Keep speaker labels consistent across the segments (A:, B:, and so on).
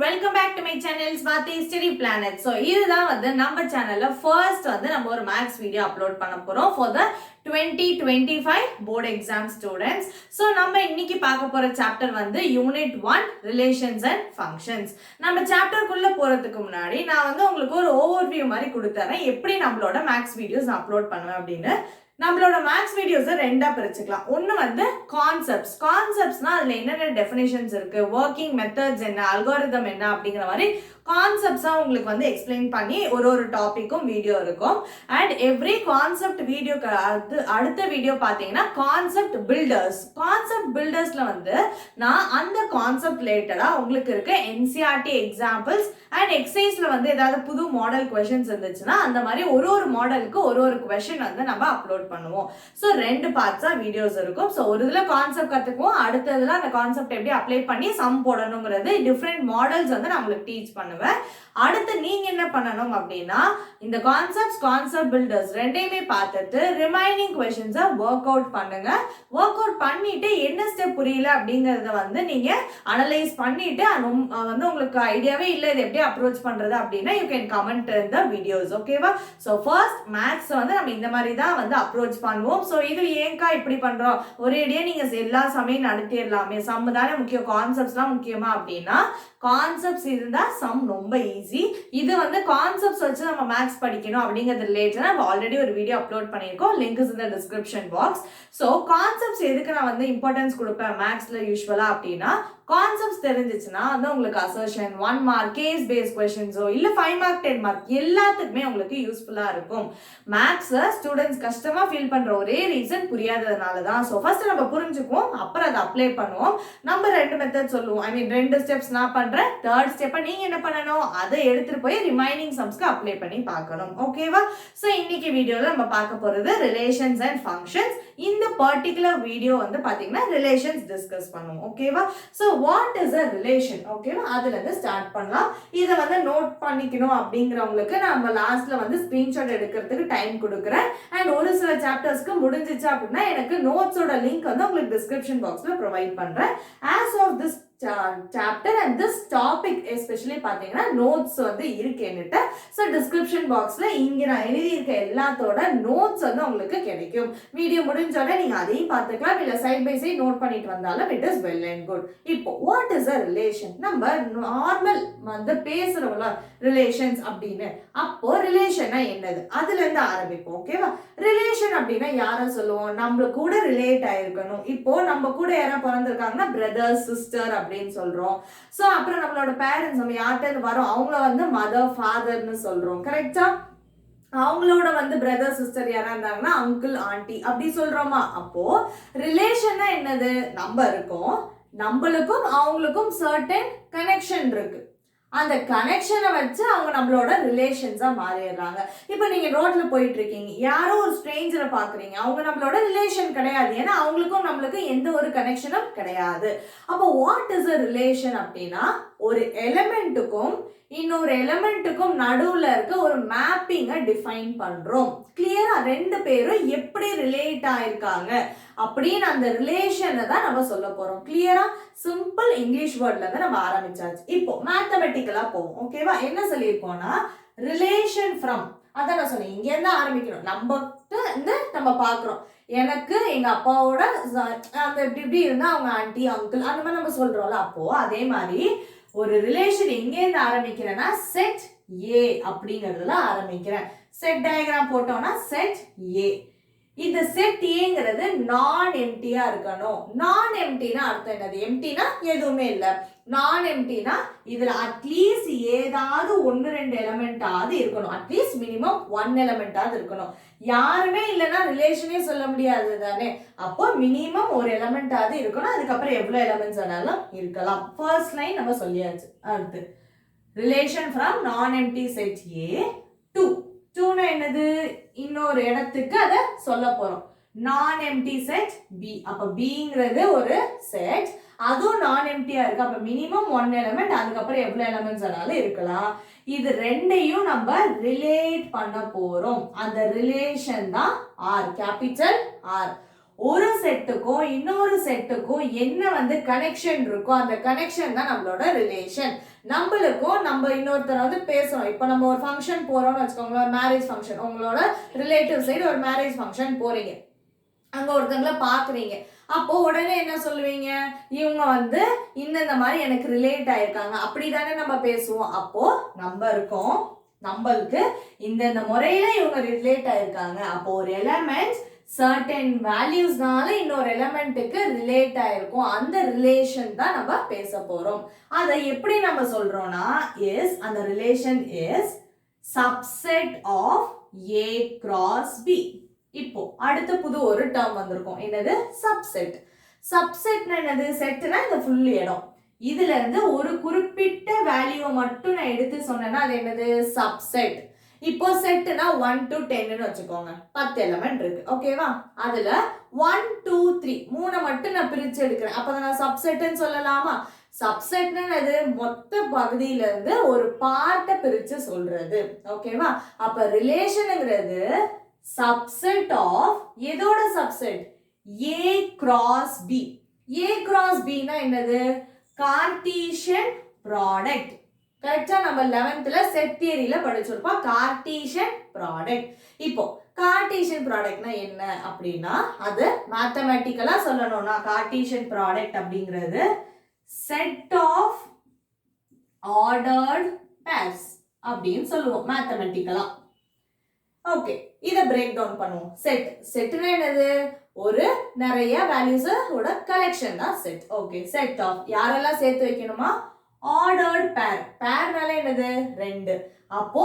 A: welcome back to my channel Swati Study Planet. So இதுதான் வந்து நம்ம சேனல்ல first வந்து நம்ம ஒரு மேத்ஸ் வீடியோ அப்லோட் பண்ண போறோம் for the 2025 board exam students. So நம்ம இன்னைக்கு பார்க்க போற சாப்டர் வந்து யூனிட் 1 ரிலேஷன்ஸ் அண்ட் ஃபங்க்ஷன்ஸ். நம்ம சாப்டருக்குள்ள போறதுக்கு முன்னாடி நான் வந்து உங்களுக்கு ஒரு ஓவர்வியூ மாதிரி கொடுத்துறேன் எப்படி நம்மளோட மேத்ஸ் வீடியோஸ் அப்லோட் பண்ணுவேன் அப்படின்னு. நம்மளோட மேத்ஸ் வீடியோஸை ரெண்டா பிரிச்சுக்கலாம். ஒன்று வந்து கான்செப்ட்ஸ்னா அதில் என்னென்ன டெஃபினேஷன்ஸ் இருக்கு, ஒர்க்கிங் மெத்தட்ஸ் என்ன, அல்காரிதம் என்ன அப்படிங்கிற மாதிரி கான்செப்ட்ஸாக உங்களுக்கு வந்து எக்ஸ்பிளைன் பண்ணி ஒரு டாப்பிக்கும் வீடியோ இருக்கும். அண்ட் எவ்ரி கான்செப்ட் வீடியோக்கு அடுத்த வீடியோ பார்த்தீங்கன்னா கான்செப்ட் பில்டர்ஸில் வந்து நான் அந்த கான்செப்ட் ரிலேட்டடாக உங்களுக்கு இருக்க என்சிஆர்டி எக்ஸாம்பிள்ஸ் அண்ட் எக்ஸசைஸில் வந்து ஏதாவது புது மாடல் கொஷின்ஸ் இருந்துச்சுன்னா அந்த மாதிரி ஒரு மாடலுக்கு ஒரு கொஷின் வந்து நம்ம அப்லோட் பண்ணுவோம். ஸோ 2 பார்ட்ஸாக வீடியோஸ் இருக்கும். ஸோ ஒரு இதில் கான்செப்ட் கற்றுக்குவோம், அடுத்ததுல அந்த கான்செப்ட் எப்படி அப்ளை பண்ணி சம் போடணுங்கிறது டிஃப்ரெண்ட் மாடல்ஸ் வந்து நான் உங்களுக்கு டீச் பண்ணுவேன். அடுத்து நீங்க என்ன பண்ணணும் அப்படின்னா இந்த கான்செப்ட் பில்டர்ஸ் ரெண்டையுமே பார்த்துட்டு ரிமைனிங் கொஸ்டின்ஸை ஒர்க் அவுட் பண்ணுங்க. ஒர்க் அவுட் பண்ணிட்டு என்ன ஸ்டெப் புரியல அப்படிங்கறத வந்து நீங்க அனலைஸ் பண்ணிட்டு வந்து உங்களுக்கு ஐடியாவே இல்லை இது எப்படி அப்ரோச் பண்றது அப்படின்னா யூ கேன் கமெண்ட் இந்த வீடியோஸ். ஓகேவா? ஸோ ஃபர்ஸ்ட் மேத்ஸ் வந்து நம்ம இந்த மாதிரி தான் வந்து அப்ரோச் பண்ணுவோம். ஸோ இது ஏங்கா இப்படி பண்றோம், ஒரேடியே நீங்க எல்லா சமையும் நடத்திடலாமே, சம் தானே முக்கியம், கான்செப்ட்ஸ்லாம் முக்கியமா அப்படின்னா கான்செப்ட்ஸ் இருந்தா சம் ரொம்ப ஈஸி. இது வந்து கான்செப்ட்ஸ் வச்சு நம்ம மேத்ஸ் படிக்கணும் அப்படிங்கிறது ரிலேட்டட் நம்ம ஆல்ரெடி ஒரு வீடியோ அப்லோட் பண்ணியிருக்கோம், link is in the description box. So concepts எதுக்கு நான் வந்து இம்பார்ட்டன்ஸ் கொடுப்பேன் மேத்ஸ்ல யூஸ்வலா அப்படின்னா கான்செப்ட்ஸ் தெரிஞ்சிச்சுன்னா வந்து உங்களுக்கு அசர்ஷன் 1 மார்க் கேஸ் பேஸ் கொஸ்டின்ஸோ இல்ல 5 மார்க் 10 மார்க் எல்லாத்துக்குமே உங்களுக்கு யூஸ்ஃபுல்லா இருக்கும். மேத்ஸ் ஸ்டூடெண்ட்ஸ் கஷ்டமா ஃபீல் பண்ற ஒரே ரீசன் புரியாததுனால தான். ஸோ ஃபர்ஸ்ட் நம்ம புரிஞ்சுக்குவோம், அப்புறம் அதை அப்ளை பண்ணுவோம். நம்ம 2 மெத்தட் சொல்லுவோம், ஐ மீன் 2 ஸ்டெப்ஸ் நான் பண்றேன், 3rd ஸ்டெப்பை நீங்க என்ன பண்ணணும், அதை எடுத்துட்டு போய் ரிமைனிங் சம்ஸ்க்கு அப்ளை பண்ணி பார்க்கணும். ஓகேவா? ஸோ இன்னைக்கு வீடியோல நம்ம பார்க்க போறது ரிலேஷன்ஸ் அண்ட் ஃபங்க்ஷன்ஸ். இந்த பர்டிகுலர் வீடியோ வந்து பாத்தீங்கன்னா ரிலேஷன்ஸ் டிஸ்கஸ் பண்ணுவோம். ஓகேவா? So what is a relation? ஓகேவா? அதுல இருந்து ஸ்டார்ட் பண்ணலாம். இதை வந்து நோட் பண்ணிக்கணும் அப்படிங்கிறவங்களுக்கு நம்ம லாஸ்ட்ல வந்து ஸ்கிரீன்ஷாட் எடுக்கிறதுக்கு டைம் கொடுக்குறேன். அண்ட் ஒரு சில சாப்டர்ஸ்க்கு முடிஞ்சிச்சு அப்படின்னா எனக்கு நோட்ஸோட லிங்க் வந்து உங்களுக்கு டிஸ்கிரிப்ஷன் பாக்ஸ்ல ப்ரொவைட் பண்றேன். As of this chapter and this topic especially பாத்தீங்கன்னா நோட்ஸ் வந்து இருக்கு என்கிட்ட. ஸோ டிஸ்கிரிப்ஷன் பாக்ஸ்ல இங்க நான் எழுதி இருக்க எல்லாத்தோட நோட்ஸ் வந்து உங்களுக்கு கிடைக்கும். வீடியோ முடிஞ்சோட நீங்க அதையும் பார்த்துக்கலாம், இல்ல சைட் பை சைட் நோட் பண்ணிட்டு வந்தாலும் it is well and good. இப்போ வாட் இஸ் அ ரிலேஷன்? நம்ம நார்மல் வந்து பேசுறோம்ல ரிலேஷன்ஸ் அப்படின்னு, அப்போ ரிலேஷன்னா என்னது அதுல இருந்து ஆரம்பிப்போம். ஓகேவா? ரிலேஷன் அப்படின்னா யார சொல்லுவோம், நம்ம கூட ரிலேட் ஆயிருக்கணும். இப்போ நம்ம கூட யாரா பிறந்திருக்காங்கன்னா பிரதர் சிஸ்டர் அப்படின்னு சொல்றோம். சோ அப்புறம் நம்மளோட பேரண்ட்ஸ் நம்ம யார்கிட்ட வரோம் அவங்கள வந்து மதர் ஃபாதர்னு சொல்றோம். கரெக்டா? அவங்களோட வந்து பிரதர் சிஸ்டர் யாரா இருந்தாங்கன்னா அங்கிள் ஆண்டி அப்படி சொல்றோமா? அப்போ ரிலேஷன்னா என்னது, நம்ம இருக்கோம், நம்மளுக்கும் அவங்களுக்கும் சர்டன் கனெக்ஷன் இருக்கு, அந்த கனெக்ஷனை வச்சு அவங்க நம்மளோட ரிலேஷன்ஸா மாறிடுறாங்க. இப்போ நீங்க ரோட்ல போயிட்டு இருக்கீங்க, யாரோ ஒரு ஸ்ட்ரேஞ்சரை பாக்குறீங்க, அவங்க நம்மளோட ரிலேஷன் கிடையாது, ஏன்னா அவங்களுக்கும் நம்மளுக்கும் எந்த ஒரு கனெக்ஷனும் கிடையாது. அப்போ வாட் இஸ் அ ரிலேஷன் அப்படின்னா ஒரு எலிமெண்ட்டுக்கும் இன்னொரு எலிமெண்ட்டுக்கும் நடுவுல இருக்க ஒரு மேப்பிங்கை டிஃபைன் பண்றோம். கிளியரா? 2 பேரும் எப்படி ரிலேட் ஆயிருக்காங்க அப்படின்னு அந்த ரிலேஷனை தான் நம்ம சொல்ல போறோம். கிளியரா? சிம்பிள் இங்கிலீஷ் வேர்ட்ல இருந்து நம்ம ஆரம்பிச்சாச்சு. இப்போ மேத்தமெட்டிக்கலா போவோம். ஓகேவா? என்ன சொல்லியிருக்கோம்னா ரிலேஷன் ஃப்ரம், அதான் நான் சொன்னேன், இங்க இருந்து ஆரம்பிக்கணும். நம்ம பாக்குறோம், எனக்கு எங்க அப்பாவோட அந்த இப்படி இருந்தா அவங்க ஆண்டி அங்கிள் அந்த மாதிரி நம்ம சொல்றோம்ல. அப்போ அதே மாதிரி ஒரு ரிலேஷன் எங்க இருந்து ஆரம்பிக்கிறேன்னா செட் ஏ அப்படிங்கிறதுல ஆரம்பிக்கிறேன். செட் டயக்ராம் போட்டோம்னா செட் ஏ. இந்த செட் ஏங்கிறது நான் எம்டியா இருக்கணும். நான் எம்டினா அர்த்தம் என்னது? எம்டினா எதுவுமே இல்ல. நான் எம்டினா இதுல அட்லீஸ்ட் ஏதாவது 1-2 எலிமெண்ட் ஆவது இருக்கணும், அட்லீஸ்ட் மினிமம் 1 எலிமெண்ட் ஆவது இருக்கணும். யாருமே இல்லைன்னா ரிலேஷனே சொல்ல முடியாது தானே. அப்போ மினிமம் ஒரு எலிமெண்ட் ஆவது இருக்கணும், அதுக்கப்புறம் எவ்வளவு எலிமெண்ட்ஸ் வேணாலும் இருக்கலாம். ஃபர்ஸ்ட் லைன் நம்ம சொல்லியாச்சு. அடுத்து ரிலேஷன் ஃப்ரம் நான் எம்டி செட் ஏ டு டூனா என்னது, இன்னொரு இடத்துக்கு அதை சொல்ல போறோம். நான் எம்டி செட் பி. அப்ப பிங்கிறது ஒரு செட், அதுவும் நான் எம்டியா இருக்கு, அப்ப மினிமம் 1 எலிமெண்ட், அதுக்கப்புறம் எவ்வளவு எலிமெண்ட்ஸ் வேணாலும் இருக்கலாம். இது ரெண்டையும் நம்ம ரிலேட் பண்ண போறோம். அந்த ரிலேஷன் தான் ஆர், கேபிட்டல் ஆர். ஒரு செட்டுக்கும் இன்னொரு செட்டுக்கும் என்ன வந்து கனெக்ஷன் இருக்கோ அந்த கனெக்ஷன் தான் நம்மளோட ரிலேஷன். நம்மளுக்கும் நம்ம இன்னொருத்தர் வந்து பேசுறோம். இப்போ நம்ம ஒரு ஃபங்க்ஷன் போறோம்னு வச்சுக்கோங்களேன், ஒரு மேரேஜ் ஃபங்க்ஷன், உங்களோட ரிலேட்டிவ் சைடு ஒரு மேரேஜ் ஃபங்க்ஷன் போறீங்க, அங்க ஒருத்தங்களை பாக்குறீங்க. அப்போ உடனே என்ன சொல்லுவீங்க, இவங்க வந்து இந்த மாதிரி எனக்கு ரிலேட் ஆயிருக்காங்க அப்படிதானே நம்ம பேசுவோம். அப்போ நம்ம இருக்கோம், நம்மளுக்கு இந்த முறையில இவங்க ரிலேட் ஆயிருக்காங்க. அப்போ ஒரு எலமெண்ட் சர்டன் வேல்யூஸ்னால இன்னொரு எலமெண்ட்டுக்கு ரிலேட் ஆயிருக்கும். அந்த ரிலேஷன் தான் நம்ம பேச போறோம். அதை எப்படி நம்ம சொல்றோம்னா, இஸ் அந்த relation is subset of A cross B. இப்போ அடுத்த புது ஒரு டேர்ம் வந்திருக்கும், என்னது சப்செட். சப்செட்னா என்னது, செட்னா இந்த ஃபுல் இடம், இதுல இருந்து ஒரு குறிப்பிட்ட வேல்யூவை மட்டும் நான் எடுத்து சொன்னேன்னா அது என்னது சப்செட். இப்போ செட்னா 1 to 10ன்னு வச்சுக்கோங்க, 10 எலிமெண்ட் இருக்கு, ஓகேவா? அதுல 1 2 3 மூணை மட்டும் நான் பிரிச்சு எடுக்கிறேன், அப்ப நான் சப்செட்னு சொல்லலாமா? சப்செட்னா அது மொத்த பகுதியில இருந்து ஒரு பார்ட்டை பிரிச்சு சொல்றது, ஓகேவா? அப்ப ரிலேஷன்ங்கிறது சப்செட் ஆஃப் எதோட subset, A cross B. A cross B னா என்னது, கார்ட்டீசியன் ப்ராடக்ட். கரெக்டா நம்ம 11th செட் தியரியில படிச்சிருப்போம் கார்ட்டீசியன் ப்ராடக்ட். இப்போ கார்ட்டீசியன் ப்ராடக்ட்னா என்ன அப்படின்னா, அது மேத்தமேட்டிக்கலா சொல்லணும்னா கார்ட்டீசியன் ப்ராடக்ட் அப்படிங்கிறது செட் ஆஃப் ஆர்டர்ட் பேர்ஸ் அப்படின்னு சொல்லுவோம் மேத்தமேட்டிக்கலா. ஓகே, இத பிரேக் டவுன் பண்ணுவோம். செட்னா என்னது, ஒரு நிறைய வேல்யூஸ் ஓட கலெக்ஷன் தான் செட். ஓகே, செட் ஆஃப் யாரெல்லாம் சேர்த்து வைக்கணுமா, ஆர்டர்ட் பேர். பேர்னால என்னது, ரெண்டு. அப்போ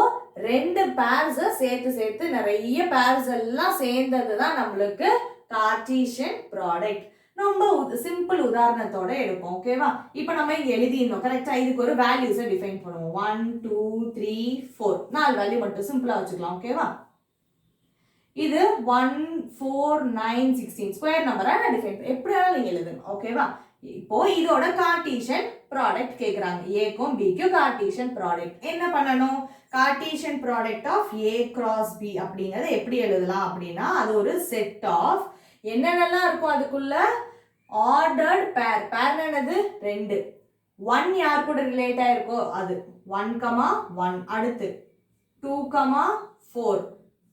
A: ரெண்டு பேர்ஸ் சேர்த்து நிறைய பேர்ஸ் எல்லாம் சேர்ந்தது தான் நம்மளுக்கு கார்ட்டீசியன் ப்ராடக்ட். ரொம்ப சிம்பிள் உதாரணத்தோட எடுப்போம், ஓகேவா? இப்போ நம்ம இங்க எழுதிடணும் கரெக்டா. இதுக்கு ஒரு வேல்யூஸை டிஃபைன் பண்ணுவோம். 1 2 3 4 4 வேல்யூ மட்டும் சிம்பிளா வச்சுக்கலாம், ஓகேவா? இது 1 4 9 16 ஸ்கொயர் நம்பரா நான் டிஃபைன் எப்படியாவது நீங்க எழுதணும், ஓகேவா? இப்போ இதோட கார்ட்டீசியன் ப்ராடக்ட் கேக்குறாங்க, ஏக்கும் பிக்கும் கார்ட்டீசியன் ப்ராடக்ட். என்ன பண்ணணும், Cartesian product of A cross B அப்படிங்கறது எப்படி எழுதலாம் அப்படின்னா, அது ஒரு செட் ஆஃப் என்னென்னலாம் இருக்கும் அதுக்குள்ள, ஆர்டர்ட் பேர். பேர் என்னது, ரெண்டு. 1 யார் கூட ரிலேட் ஆயிருக்கோ அது 1, 1. அடுத்து 2, 4,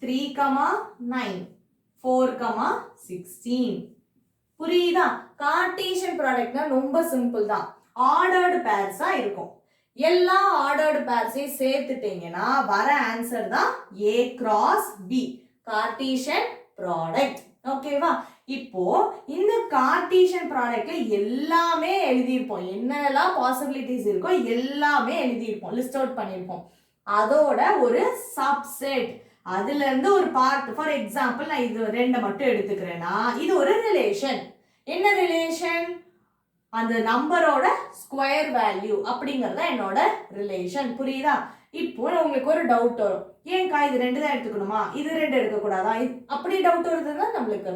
A: 3, 9, 4, 16. புரியுதா? கார்ட்டீசியன் ப்ராடக்ட்னா ரொம்ப சிம்பிள் தான், ஆர்டர்டு பேர்ஸா இருக்கும். எல்லா ஆர்டர்டு பேர்ஸையும் சேர்த்துட்டீங்கன்னா வர ஆன்சர் தான் A cross B, Cartesian product, ஓகேவா? இப்போ இந்த கார்ட்டீசியன் ப்ராடக்ட்ல எல்லாமே எழுதியிருப்போம், என்னெல்லாம் பாசிபிலிட்டிஸ் இருக்கோ எல்லாமே எழுதியிருப்போம், லிஸ்ட் அவுட் பண்ணியிருப்போம். அதோட ஒரு சப்செட், அதுல இருந்து ஒரு பார்ட். ஃபார் எக்ஸாம்பிள் நான் இது ரெண்டை மட்டும் எடுத்துக்கிறேன்னா இது ஒரு ரிலேஷன். என்ன ரிலேஷன், அந்த நம்பரோட ஸ்கொயர் வேல்யூ அப்படிங்கறது என்னோட ரிலேஷன். புரியுதா? இப்போ உங்களுக்கு ஒரு டவுட் வரும், ஏன்கா இது ரெண்டு தான் எடுத்துக்கணுமா, இது ரெண்டு எடுக்க கூடாதா, அப்படி டவுட் வருதுன்னா நம்மளுக்கு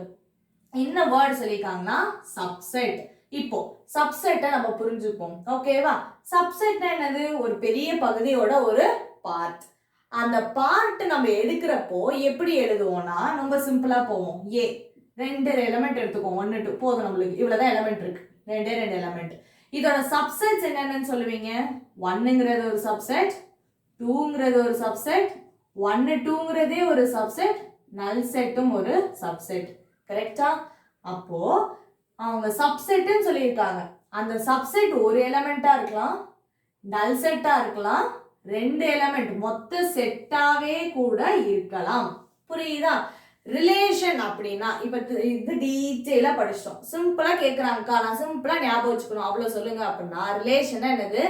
A: என்ன வேர்ட் சொல்லிருக்காங்கன்னா சப்செட். இப்போ சப்செட்டை நம்ம புரிஞ்சுப்போம், ஓகேவா? சப்செட்னா என்னது, ஒரு பெரிய பகுதியோட ஒரு பார்ட். அந்த பார்ட் நம்ம எடுக்கிறப்போ எப்படி எழுதுவோம்னா ரொம்ப சிம்பிளா போவோம். ஏ ரெண்டு எலிமெண்ட் எடுத்துக்கோம், 1 2 போதும், நம்மளுக்கு இவ்வளவுதான் எலிமெண்ட் இருக்கு, ரெண்டு எலிமெண்ட். இதோட சப்செட்ஸ் என்னன்னு சொல்லுவீங்க, 1ங்கிறது ஒரு சப்செட், 2ங்கிறது ஒரு சப்செட், 1 2ங்கிறதே ஒரு சப்செட், நல் செட்டும் ஒரு சப்செட். கரெக்டா? அப்போ அவங்க சப்செட்னு சொல்லியிருக்காங்க, அந்த சப்செட் ஒரு எலிமெண்டா இருக்கலாம், நல் செட்டா இருக்கலாம், ரெண்டு எலிமெண்ட் மொத்த செட்டாவே கூட இருக்கலாம். புரியுதா? ரிலேஷன் அப்படின்னா இப்ப இது டீடைலா படிச்சோம், சிம்பிளா கேக்குறாங்கக்கா நான் சிம்பிளா ஞாபகம் வச்சுக்கணும் அவ்வளவு சொல்லுங்க அப்படின்னா, ரிலேஷன் என்னது,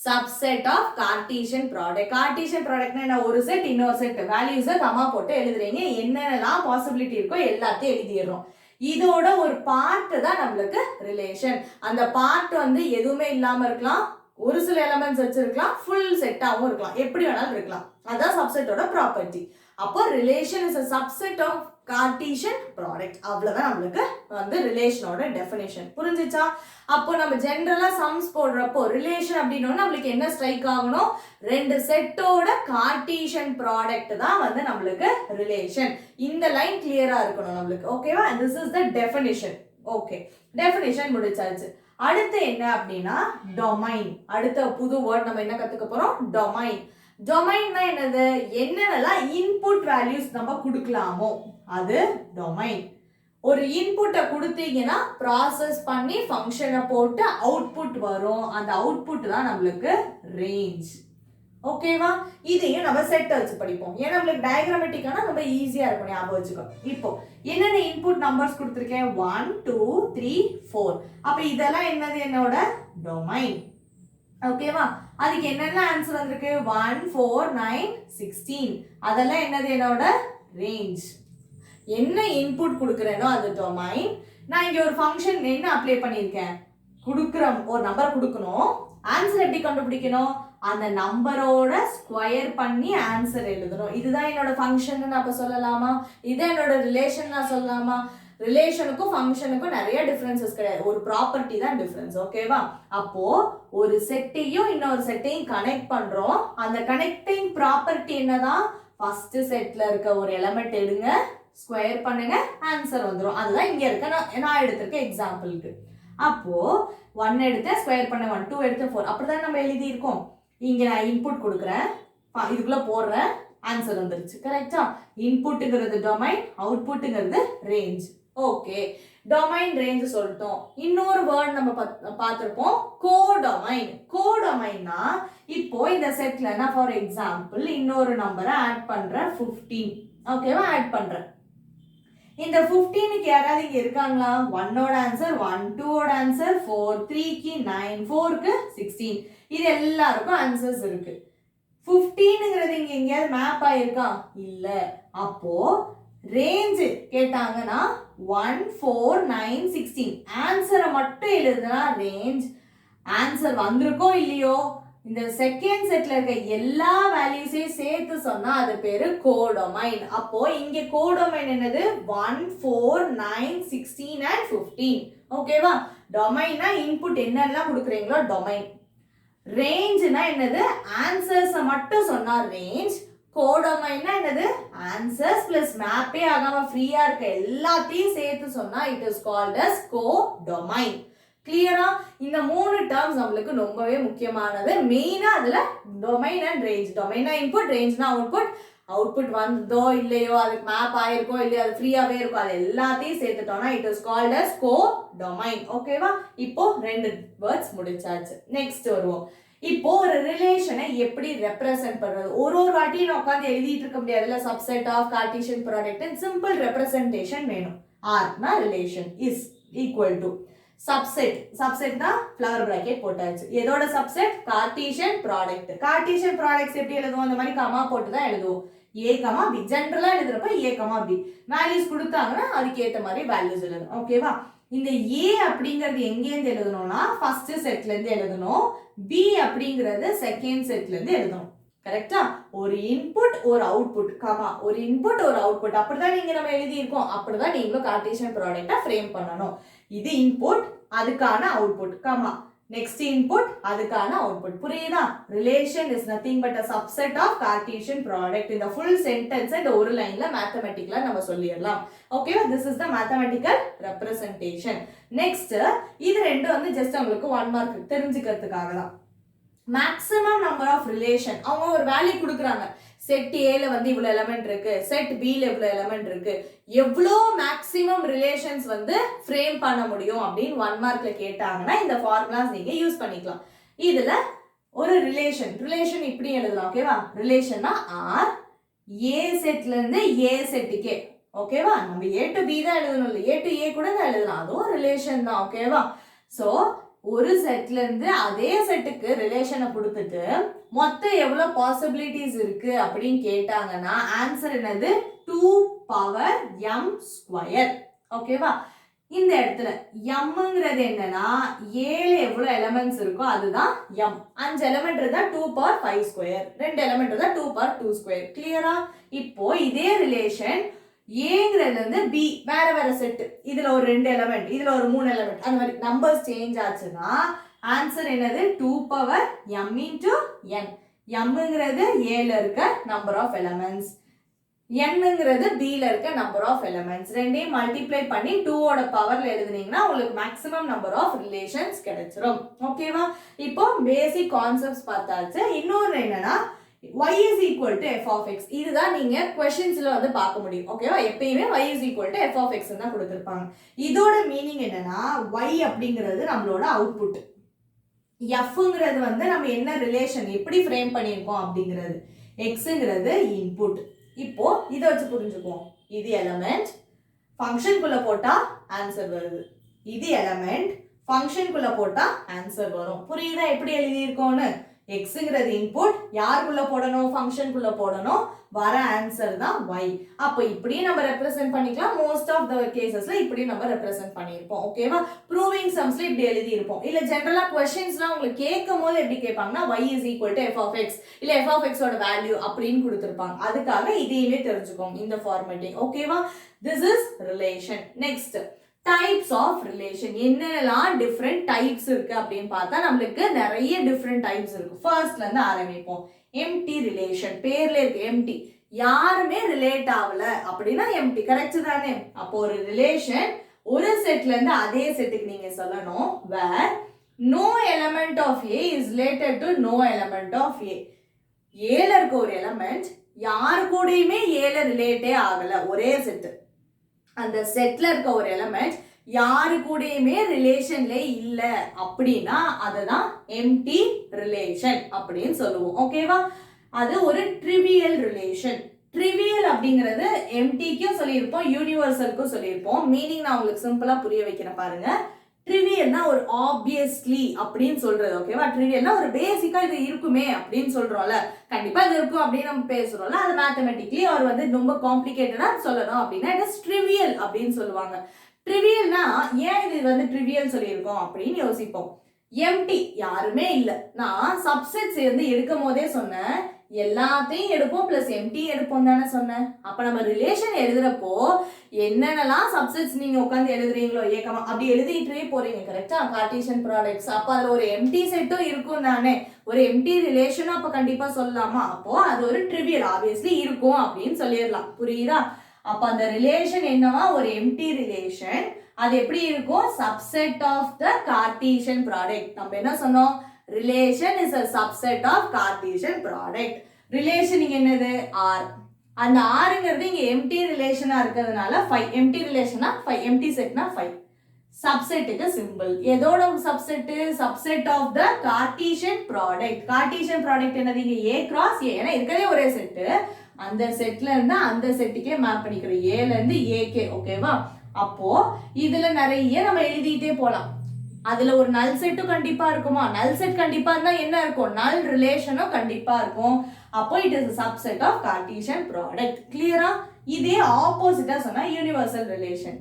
A: subset of Cartesian product. Cartesian ப்ராடக்ட்னா என்ன, ஒரு செட் இன்னொரு செட் வேல்யூஸை கமா போட்டு எழுதுறீங்க, என்னென்னலாம் பாசிபிலிட்டி இருக்கோ எல்லாத்தையும் எழுதிடுறோம். இதோட ஒரு பார்ட் தான் நம்மளுக்கு ரிலேஷன். அந்த பார்ட் வந்து எதுவுமே இல்லாம இருக்கலாம், ஒரு சில எலிமெண்ட்ஸ் வச்சிருக்கலாம், ஃபுல் செட்டாவும் இருக்கலாம், எப்படி வேணாலும் இருக்கலாம். அதான் சப்செட்டோட ப்ராப்பர்ட்டி. அப்போ relation is a subset of Cartesian product. அவ்வளவுதான் நம்மளுக்கு வந்து ரிலேஷனோட டெஃபினேஷன். புரிஞ்சுச்சா? அப்போ நம்ம ஜென்ரலா சம்ஸ் போடுறப்போ ரிலேஷன் அப்படின்னா நம்மளுக்கு என்ன ஸ்ட்ரைக் ஆகணும்? ரெண்டு செட்டோட கார்ட்டீசியன் ப்ராடக்ட் தான் வந்து நம்மளுக்கு ரிலேஷன். இந்த லைன் கிளியரா இருக்கணும் நம்மளுக்கு. ஓகேவா? This is the definition. Okay, definition முடிச்சாச்சு. அடுத்து என்ன அப்படின்னா டொமைன். அடுத்த புது வேர்ட் நம்ம என்ன கத்துக்க போறோம்? டொமைன். டொமைன்னா என்னது? என்னென்னலாம் இன்புட் வேல்யூஸ் நம்ம கொடுக்கலாமோ அது டொமைன். ஒரு இன்புட்டை கொடுத்தீங்கன்னா ப்ராசஸ் பண்ணி ஃபங்க்ஷனை போட்டு அவுட்புட் வரும். அந்த அவுட்புட் தான் நம்மளுக்கு ரேஞ்ச். ஓகேவா? இதையும் நம்ம செட் வச்சு படிப்போம். ஏன்னா நம்மளுக்கு டயக்ராமேட்டிக்கான ரொம்ப ஈஸியா இருக்கும், ஞாபகம் வச்சுக்கோ. இப்போ என்னென்ன இன்புட் நம்பர்ஸ் கொடுத்துருக்கேன்? 1 2 3 4. அப்ப இதெல்லாம் என்னது? என்னோட டொமைன். ஓகேவா? அதுக்கு என்னென்ன ஆன்சர் வந்திருக்கு? 1 4 9 16. அதெல்லாம் என்னது? என்னோட ரேஞ்ச். என்ன இன்புட் கொடுக்குறேனோ அது டொமைன். நான் இங்க ஒரு ஃபங்க்ஷன் என்ன அப்ளை பண்ணியிருக்கேன்? கொடுக்குற ஒரு நம்பர் கொடுக்கணும். ஆன்சர் எப்படி கண்டுபிடிக்கணும்? அந்த நம்பரோட ஸ்கொயர் பண்ணி ஆன்சர் எழுதணும். இதுதான் என்னோட ஃபங்க்ஷன் நான் அப்ப சொல்லலாமா? இதான் என்னோட ரிலேஷன் நான் சொல்லலாமா? ரிலேஷனுக்கும் ஃபங்க்ஷனுக்கும் நிறைய டிஃபரன்சஸ் கிடையாது, ஒரு ப்ராப்பர்ட்டி தான் டிஃபரன்ஸ். ஓகேவா? அப்போ ஒரு செட்டையும் இன்னொரு செட்டையும் கனெக்ட் பண்றோம். அந்த கனெக்டிங் ப்ராப்பர்ட்டி என்னதான்? ஃபர்ஸ்ட் செட்ல இருக்க ஒரு எலிமெண்ட் எடுங்க, ஸ்கொயர் பண்ணுங்க, ஆன்சர் வந்துடும். அதுதான் இங்க இருக்க நான் எடுத்திருக்க எக்ஸாம்பிளுக்கு. அப்போ 1 எடுத்து ஸ்கொயர் பண்ண 1, 2 எடுத்து 4. அப்படிதான் நம்ம எழுதி இருக்கோம். இங்க நான் இன்புட் கொடுக்குறேன், இதுக்குள்ள போடுறேன், ஆன்சர் வந்துருச்சு. கரெக்டா? இன்புட்டுங்கிறது டொமைன், அவுட்புட்டுங்கிறது ரேஞ்ச். ஓகே, டொமைன் ரேஞ்ச் சொல்லிட்டோம். இன்னொரு வேர்ட் நம்ம பார்த்திருப்போம், கோடொமைன். கோடொமைன்னா இப்போ இந்த செட்ல நான் ஃபார் எக்ஸாம்பிள் இன்னொரு நம்பரை ஆட் பண்றேன், 15. ஓகேவா? ஆட் பண்றேன். இந்த 15க்கு யாராவது இங்க இருக்காங்களா? 1ஓட ஆன்சர் 1, 2ஓட ஆன்சர் 4, 3க்கு 9, 4க்கு 16. இது எல்லாருக்கும் ஆன்சர்ஸ் இருக்கு. 15ங்கிறது இங்க எங்கேயாவது மேப் ஆயிருக்கா? இல்ல. அப்போ ரேஞ்ச் கேட்டாங்கன்னா 1 4 9 16 ஆன்சரை மட்டும் எழுதுனா ரேஞ்ச். ஆன்சர் வந்திருக்கோ இல்லையோ, இந்த செகண்ட் செட்ல இருக்க எல்லா வேல்யூஸையும் சேர்த்து சொன்னா அது பேரு கோடொமைன். அப்போ இங்க கோடொமைன் என்னது? 1 4 9 16 and 15. ஓகேவா? டொமைன்னா இன்புட் என்னெல்லாம் கொடுக்குறீங்களோ டொமைன். ரேஞ்ச்னா என்னது? ஆன்சர்ஸ் மட்டும் சொன்னா ரேஞ்ச். கோடொமைன்னா என்னது? ஆன்சர்ஸ் பிளஸ் மேப்பே ஆகாம ஃப்ரீயா இருக்க எல்லாத்தையும் சேர்த்து சொன்னா it is called as codomain. கிளியரா? இந்த 3 டேர்ம்ஸ் நம்மளுக்கு ரொம்பவே முக்கியமானது. மெயினா அதுல டொமைன் அண்ட் ரேஞ்ச். டொமைனா இன்புட், ரேஞ்ச்னா அவுட்புட். அவுட்புட் வந்ததோ இல்லையோ, அதுக்கு மேப் ஆயிருக்கோ இல்லையோ, அது ஃப்ரீயாவே இருக்கும், அது எல்லாத்தையும் சேர்த்துட்டோம்னா it is called as codomain. ஓகேவா? இப்போ 2 வேர்ட்ஸ் முடிச்சாச்சு. நெக்ஸ்ட் வருவோம். இப்போ ஒரு ரிலேஷனை எப்படி ரெப்ரசென்ட் பண்றது? ஒரு வாட்டி நான் உட்காந்து எழுதிட்டு இருக்க முடியாதுல, subset of Cartesian product. Simple representation வேணும். ஆர்னா relation is equal to subset. சப்செட்னா ஃப்ளவர் பிராக்கெட் போட்டாச்சு. எதோட subset? Cartesian product. Cartesian products எப்படி எழுதுவோம்? அந்த மாதிரி கமா போட்டு தான் எழுதுவோம். A comma B. ஜென்ரலா எழுதுறப்ப ஏ கமா பி. வேல்யூஸ் கொடுத்தாங்கன்னா அதுக்கு ஏத்த மாதிரி வேல்யூஸ் எழுதணும். ஓகேவா? இந்த ஏ அப்படிங்கிறது எங்கேருந்து எழுதணும்னா ஃபர்ஸ்ட் செட்ல இருந்து எழுதணும். பி அப்படிங்கிறது செகண்ட் செட்ல இருந்து எழுதணும். கரெக்டா? ஒரு இன்புட் ஒரு அவுட்புட், கமா ஒரு இன்புட் ஒரு அவுட்புட். அப்படிதான் நீங்க நம்ம எழுதி இருக்கோம். அப்படிதான் நீங்களும் கார்ட்டீசியன் ப்ராடக்ட்டை ஃப்ரேம் பண்ணணும். இது இன்புட், அதுக்கான அவுட்புட், கமா நெக்ஸ்ட் இன்புட், அதுக்கான அவுட்புட். புரியுதா? Relation is nothing but a subset of Cartesian product. இந்த ஃபுல் சென்டென்ஸ் இந்த ஒரு லைன்ல மேத்தமெட்டிக்கலா நம்ம சொல்லிடலாம். ஓகேவா? This is the mathematical representation. Next இது ரெண்டும் வந்து ஜஸ்ட் உங்களுக்கு 1 மார்க் தெரிஞ்சுக்கிறதுக்காக தான். மேக்ஸிமம் நம்பர் ஆஃப் ரிலேஷன் அவங்க ஒரு வேல்யூ கொடுக்குறாங்க. செட் ஏல வந்து இவ்வளவு எலிமெண்ட் இருக்கு, செட் பில இவ்வளவு எலிமெண்ட் இருக்கு, எவ்வளோ மேக்ஸிமம் ரிலேஷன்ஸ் வந்து ஃப்ரேம் பண்ண முடியும் அப்படின்னு 1 மார்க்ல கேட்டாங்கன்னா இந்த ஃபார்முலாஸ் நீங்க யூஸ் பண்ணிக்கலாம். இதுல ஒரு ரிலேஷன் இப்படி எழுதலாம். ஓகேவா? ரிலேஷன்னா ஆர் ஏ செட்ல இருந்து ஏ செட்டுக்கே. ஓகேவா? நம்ம ஏ டு பி தான் எழுதணும், இல்லை ஏ டு ஏ கூட தான் எழுதலாம், அதுவும் ரிலேஷன் தான். ஓகேவா? ஸோ ஒரு செட்ல இருந்து அதே செட்டுக்கு ரிலேஷனை கொடுத்துட்டு மொத்தம் எவ்வளவு பாசிபிலிட்டிஸ் இருக்கு அப்படின்னு கேட்டாங்கன்னா ஆன்சர் என்னது? 2 பவர் m ஸ்கொயர். ஓகேவா? இந்த இடத்துல mங்கிறது என்னன்னா ஏல எவ்வளவு எலிமெண்ட்ஸ் இருக்கோ அதுதான் m. 5 எலிமெண்ட் இருந்தா 2 பவர் 5 ஸ்கொயர், 2 எலிமெண்ட் இருந்தா 2 பவர் 2 ஸ்கொயர். கிளியரா? இப்போ இதே ரிலேஷன் ஏங்கிறது வந்து பி வேற வேற செட், இதுல ஒரு 2 எலிமெண்ட், இதுல ஒரு 3 எலிமெண்ட், அந்த மாதிரி நம்பர்ஸ் சேஞ்ச் ஆச்சுன்னா ஆன்சர் என்னது 2 power m into n. mங்கிறது a ல இருக்க நம்பர் ஆஃப் எலிமெண்ட்ஸ், nங்கிறது b ல இருக்க நம்பர் ஆஃப் எலிமெண்ட்ஸ். ரெண்டையும் மல்டிப்ளை பண்ணி 2 ஓட பவர்ல எழுதுனீங்கன்னா உங்களுக்கு மேக்ஸிமம் நம்பர் ஆஃப் ரிலேஷன்ஸ் கிடைச்சிரும். ஓகேவா? இப்போ பேசிக் கான்செப்ட்ஸ் பார்த்தாச்சு. இன்னொரு என்னன்னா y is equal to f of x. இதுதான் நீங்க क्वेश्चंसல வந்து பார்க்க முடியும். ஓகேவா? எப்பயுமே y is equal to f of x ன்னு தான் கொடுத்திருப்பாங்க. இதோட மீனிங் என்னன்னா y அப்படிங்கிறது நம்மளோட அவுட்புட், fங்கிறது வந்து நம்ம என்ன ரிலேஷன் எப்படி ஃப்ரேம் பண்ணியிருக்கோம் அப்படிங்கிறது, xங்கிறது இன்புட். இப்போ இதை வச்சு புரிஞ்சுக்குவோம். இது எலிமெண்ட், ஃபங்க்ஷனுக்குள்ள போட்டா ஆன்சர் வருது. இது எலிமெண்ட், ஃபங்க்ஷனுக்குள்ள போட்டா ஆன்சர் வரும். புரியுதா எப்படி எழுதியிருக்கோன்னு? xங்கிறது இன்புட், யாருக்குள்ள போடணும்? ஃபங்க்ஷனுக்குள்ள போடணும். வர ஆன்சர் தான் y. அப்போ இப்படி நம்ம ரெப்ரசென்ட் பண்ணிக்கலாம். மோஸ்ட் ஆஃப் த கேசஸ்ல இப்படி நம்ம ரெப்ரசென்ட் பண்ணியிருப்போம். ஓகேவா? ப்ரூவிங் சம்ஸ்ல இப்படி எழுதி இருப்போம். இல்ல ஜெனரலா क्वेश्चंसலாம் உங்களுக்கு கேட்கும் போது எப்படி கேட்பாங்கன்னா y is equal to f of x இல்ல f of x ஓட வேல்யூ அப்படின்னு கொடுத்திருப்பாங்க. அதுக்காக இதையுமே தெரிஞ்சுக்கோங்க இந்த ஃபார்மேட்டிங். ஓகேவா? This is relation. Next types of relation. என்னென்னலாம் டிஃப்ரெண்ட் டைப்ஸ் இருக்கு அப்படின்னு பார்த்தா நம்மளுக்கு நிறைய டிஃப்ரெண்ட் டைப்ஸ் இருக்கு. ஃபர்ஸ்ட்ல இருந்து ஆரம்பிப்போம். Empty relation. பேர்ல இருக்கு எம்டி, யாருமே ரிலேட் ஆகல அப்படின்னா எம்டி. கரெக்ட் தானே? அப்போ ஒரு ரிலேஷன் ஒரு செட்ல இருந்து அதே செட்டுக்கு நீங்க சொல்லணும் where no element of A is related to no element of A. ஏல இருக்க ஒரு எலிமெண்ட் யாரு கூடயுமே ஏல ரிலேட்டே ஆகல, ஒரே செட். அந்த செட்ல இருக்க ஒரு எலிமெண்ட் யாரு கூடயுமே ரிலேஷன்ல இல்ல அப்படின்னா அதுதான் எம்டி ரிலேஷன் அப்படின்னு சொல்லுவோம். ஓகேவா? அது ஒரு ட்ரிவியல் ரிலேஷன். ட்ரிவியல் அப்படிங்கிறது எம்டிக்கும் சொல்லியிருப்போம், யூனிவர்சலுக்கும் சொல்லியிருப்போம். மீனிங் நான் உங்களுக்கு சிம்பிளா புரிய வைக்கிறேன் பாருங்க. ட்ரிவியல்னா ஒரு ஆப்வியஸ்லி அப்படின்னு சொல்றது. ஓகேவா? ட்ரிவியல்னா ஒரு பேசிக்கா இது இருக்குமே அப்படின்னு சொல்றோம்ல, கண்டிப்பா இது இருக்கும் அப்படின்னு நம்ம பேசுறோம்ல, அது மேத்தமெட்டிக்கலி அவர் வந்து ரொம்ப காம்ப்ளிகேட்டடா சொல்லணும் அப்படின்னா இட் இஸ் ட்ரிவியல் அப்படின்னு சொல்லுவாங்க. ட்ரிவியல்னா ஏன் இது வந்து ட்ரிவியல் சொல்லியிருக்கோம் அப்படின்னு யோசிப்போம். எம்டி யாருமே இல்ல, நான் சப்செட் சேர்ந்து எடுக்கும் போதே சொன்னேன் எல்லாத்தையும் எடுப்போம் பிளஸ் எம்டி எடுப்போம் தானே சொன்னேன். அப்ப நம்ம ரிலேஷன் எழுதுறப்போ என்னென்னலாம் சப்செட்ஸ் நீங்க உட்காந்து எழுதுறீங்களோ ஏக்கமா அப்படி எழுதிட்டே போறீங்க. கரெக்டா? கார்ட்டீசியன் ப்ராடக்ட்ஸ், அப்ப அதுல ஒரு எம்டி செட்டும் இருக்கும் தானே, ஒரு எம்டி ரிலேஷனும் அப்ப கண்டிப்பா சொல்லலாமா? அப்போ அது ஒரு ட்ரிவியல் ஆப்வியஸ்லி இருக்கும் அப்படின்னு சொல்லிடலாம். புரியுதா? அப்ப அந்த ரிலேஷன் என்னவா? ஒரு எம்டி ரிலேஷன். அது எப்படி இருக்கும்? Subset of the Cartesian product. நம்ம என்ன சொன்னோம்? Relation is a subset of Cartesian product. Relation இங்க என்னது? R. அந்த Rங்கிறது இங்க எம்டி ரிலேஷனா இருக்கிறதுனால 5. எம்டி ரிலேஷனா 5, எம்டி செட்னா 5. சப்செட்டுக்கு சிம்பிள். எதோட subset? Subset of the Cartesian product. Cartesian product என்னது? இங்க A cross A. ஏன்னா இருக்கதே ஒரே செட், அந்த செட்ல இருந்து அந்த செட்டுக்கே மேப் பண்ணிக்கிறோம், ஏல இருந்து ஏகே. ஓகேவா? அப்போ இதுல நிறைய நம்ம எழுதிட்டே போலாம். அதுல ஒரு நல் செட்டும் கண்டிப்பா இருக்குமா? நல் செட் கண்டிப்பா இருந்தா என்ன இருக்கும்? நல் ரிலேஷனும் கண்டிப்பா இருக்கும். அப்போ it is subset of Cartesian product. கிளியரா? இதே ஆப்போசிட்டா சொன்னா யூனிவர்சல் ரிலேஷன்.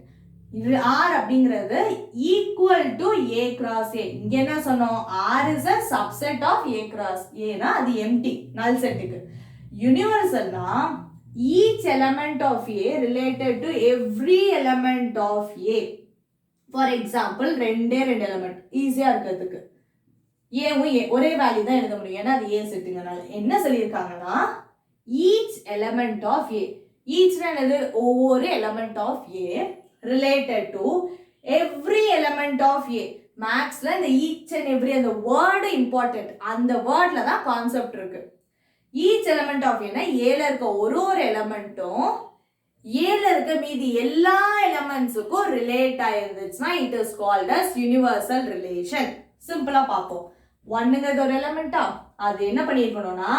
A: இது R அப்படிங்கிறது equal to A cross A. இங்க என்ன சொன்னோம்? R is a subset of A cross A னா அது எம்டி நல் செட்டுக்கு. யூனிவர்சல்னா each element of A related to every element of A. For example ரெண்டு எலிமெண்ட் ஈஸியா இருக்கிறதுக்கு ஏவும் ஏ ஒரே வேல்யூ தான் எழுத முடியும், ஏன்னா அது ஏ செட்டுங்கனால. என்ன சொல்லியிருக்காங்கன்னா ஈச் எலிமெண்ட் ஆஃப் ஏ. ஈச்னா என்னது? ஒவ்வொரு element of A related to every element of A. மேக்ஸ்ல இந்த ஈச் அண்ட் எவ்ரி அந்த வேர்டு இம்பார்ட்டன்ட், அந்த வேர்ட்ல தான் கான்செப்ட் இருக்கு. ஈச் எலிமெண்ட் ஆஃப் ஏனா ஏல இருக்க ஒரு எலிமெண்ட்டும் ஏல இருக்க மீதி எல்லா எலிமெண்ட்ஸுக்கும் ரிலேட் ஆயிருந்துச்சுன்னா it is called as universal relation. சிம்பிளா பார்ப்போம். ஒன்னுங்கிறது ஒரு எலிமெண்டா, அது என்ன பண்ணிருக்கணும்னா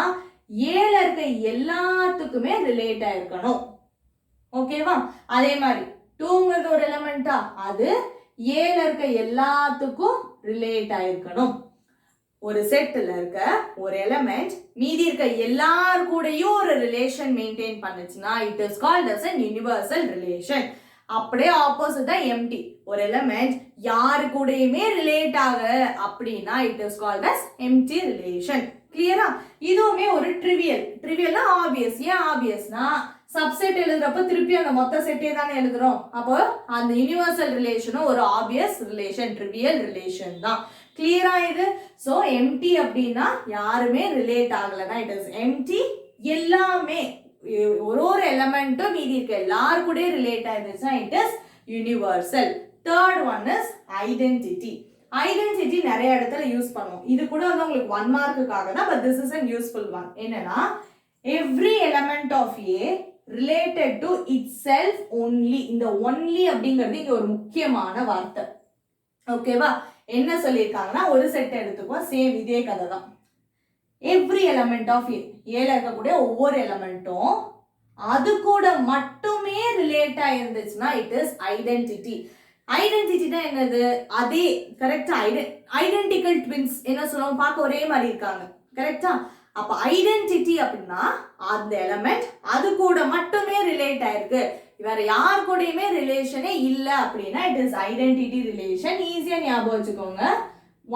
A: ஏல இருக்க எல்லாத்துக்குமே ரிலேட் ஆயிருக்கணும். ஓகேவா? அதே மாதிரி டூங்கிறது ஒரு எலிமெண்டா, அது ஏல இருக்க எல்லாத்துக்கும் ரிலேட் ஆயிருக்கணும். ஒரு செட்ல இருக்க ஒரு எலிமெண்ட் மீதி இருக்க எல்லார் கூடயும் ஒரு ரிலேஷன் மெயின்டைன் பண்ணுச்சுன்னா it is called as a universal relation. அப்படியே ஆப்போசிட்டா எம்டி. ஒரு எலிமெண்ட் யாரு கூடயுமே ரிலேட் ஆக அப்படின்னா it is called as empty relation. கிளியரா? இதுவுமே ஒரு ட்ரிவியல். ட்ரிவியல்னா ஆப்வியஸ். ஏன் ஆப்வியஸ்னா சப்செட் எழுதுறப்ப திருப்பி அந்த மொத்த செட்டே தானே எழுதுறோம். அப்போ அந்த யூனிவர்சல் ரிலேஷனும் ஒரு ஆப்வியஸ் ரிலேஷன், ட்ரிவியல் ரிலேஷன் தான். கிளியரா இது? ஸோ எம்டி அப்படின்னா யாருமே ரிலேட் ஆகலைன்னா இட் இஸ் எம்டி. எல்லாமே ஒரு எலமெண்ட்டும் மீதி இருக்க எல்லாரும் கூட ரிலேட் ஆயிருந்துச்சுன்னா it is universal. Third one is identity. Identity நிறைய இடத்துல யூஸ் பண்ணுவோம். இது கூட வந்து உங்களுக்கு 1 மார்க்குக்காக தான், but this is an useful one. என்னன்னா every element of A related to itself only. இந்த only அப்படிங்கிறது இங்க ஒரு முக்கியமான வார்த்தை. ஓகேவா? என்ன சொல்லியிருக்காங்கன்னா ஒரு செட் எடுத்துக்கோ, சேம் இதே கதை தான். எவ்ரி எலமெண்ட் ஆஃப் ஏ, ஏல இருக்கக்கூடிய ஒவ்வொரு எலமெண்ட்டும் அது கூட மட்டுமே ரிலேட் ஆயிருந்துச்சுன்னா இட் இஸ் ஐடென்டிட்டி. ஐடென்டிட்டினா என்னது? அதே கரெக்டா ஐடென்டிக்கல் ட்வின்ஸ் என்ன சொல்லுவோம், பார்க்க ஒரே மாதிரி இருக்காங்க, கரெக்டா? அப்ப ஐடென்டிட்டி அப்படின்னா அந்த எலமெண்ட் அது கூட மட்டுமே ரிலேட் ஆயிருக்கு, வேற யார் கூடயுமே ரிலேஷனே இல்ல அப்படின்னா இட் இஸ் ஐடென்டிட்டி ரிலேஷன். ஈஸியா ஞாபகம் வச்சுக்கோங்க.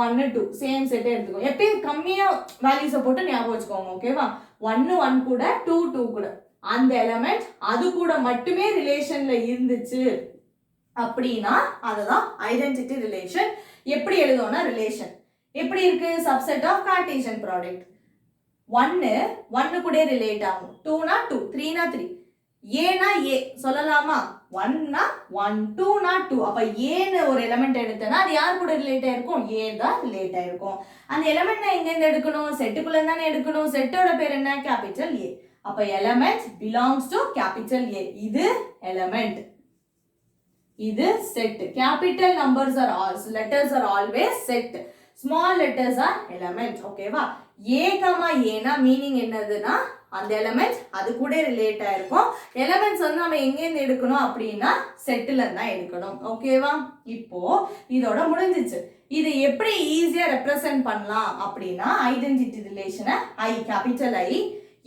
A: 1 2 சேம் செட்டே எடுத்துக்கோங்க. எப்பயும் கம்மியா வேல்யூஸை போட்டு ஞாபகம் வச்சுக்கோங்க. ஓகேவா? 1 1 கூட 2 2 கூட அந்த எலமெண்ட் அது கூட மட்டுமே ரிலேஷன்ல இருந்துச்சு அப்படின்னா அதுதான் ஐடென்டிட்டி ரிலேஷன். எப்படி எழுதுவோம்னா ரிலேஷன் எப்படி இருக்கு? Subset of Cartesian product. 1 கூட ரிலேட் ஆகும், 2னா 2, 3னா 3, ஏனா ஏ சொல்லலாமா? 1னா 1, 2னா 2. அப்ப ஏன்னு ஒரு எலிமெண்ட் எடுத்தனா அது யார் கூட ரிலேட் ஆயிருக்கும்? ஏ தான் ரிலேட் ஆயிருக்கும். அந்த எலிமெண்ட் எங்க இருந்து எடுக்கணும்? செட்டுக்குள்ள தானே எடுக்கணும். செட்டோட பேர் என்ன? Capital A. அப்ப element belongs to capital A. இது எலிமெண்ட், இது set. Capital numbers or letters are always set, small letters are element. ஓகேவா? ஏ கமா ஏனா மீனிங் என்னதுன்னா அந்த எலிமெண்ட் அது கூட ரிலேட் ஆயிருக்கும். எலிமெண்ட்ஸ் வந்து நம்ம எங்கேருந்து எடுக்கணும் அப்படின்னா செட்டில் தான் எடுக்கணும். ஓகேவா? இப்போ இதோட முடிஞ்சிச்சு. இது எப்படி ஈஸியா ரெப்ரசென்ட் பண்ணலாம் அப்படின்னா ஐடென்டிட்டி ரிலேஷனை ஐ, கேபிட்டல் ஐ,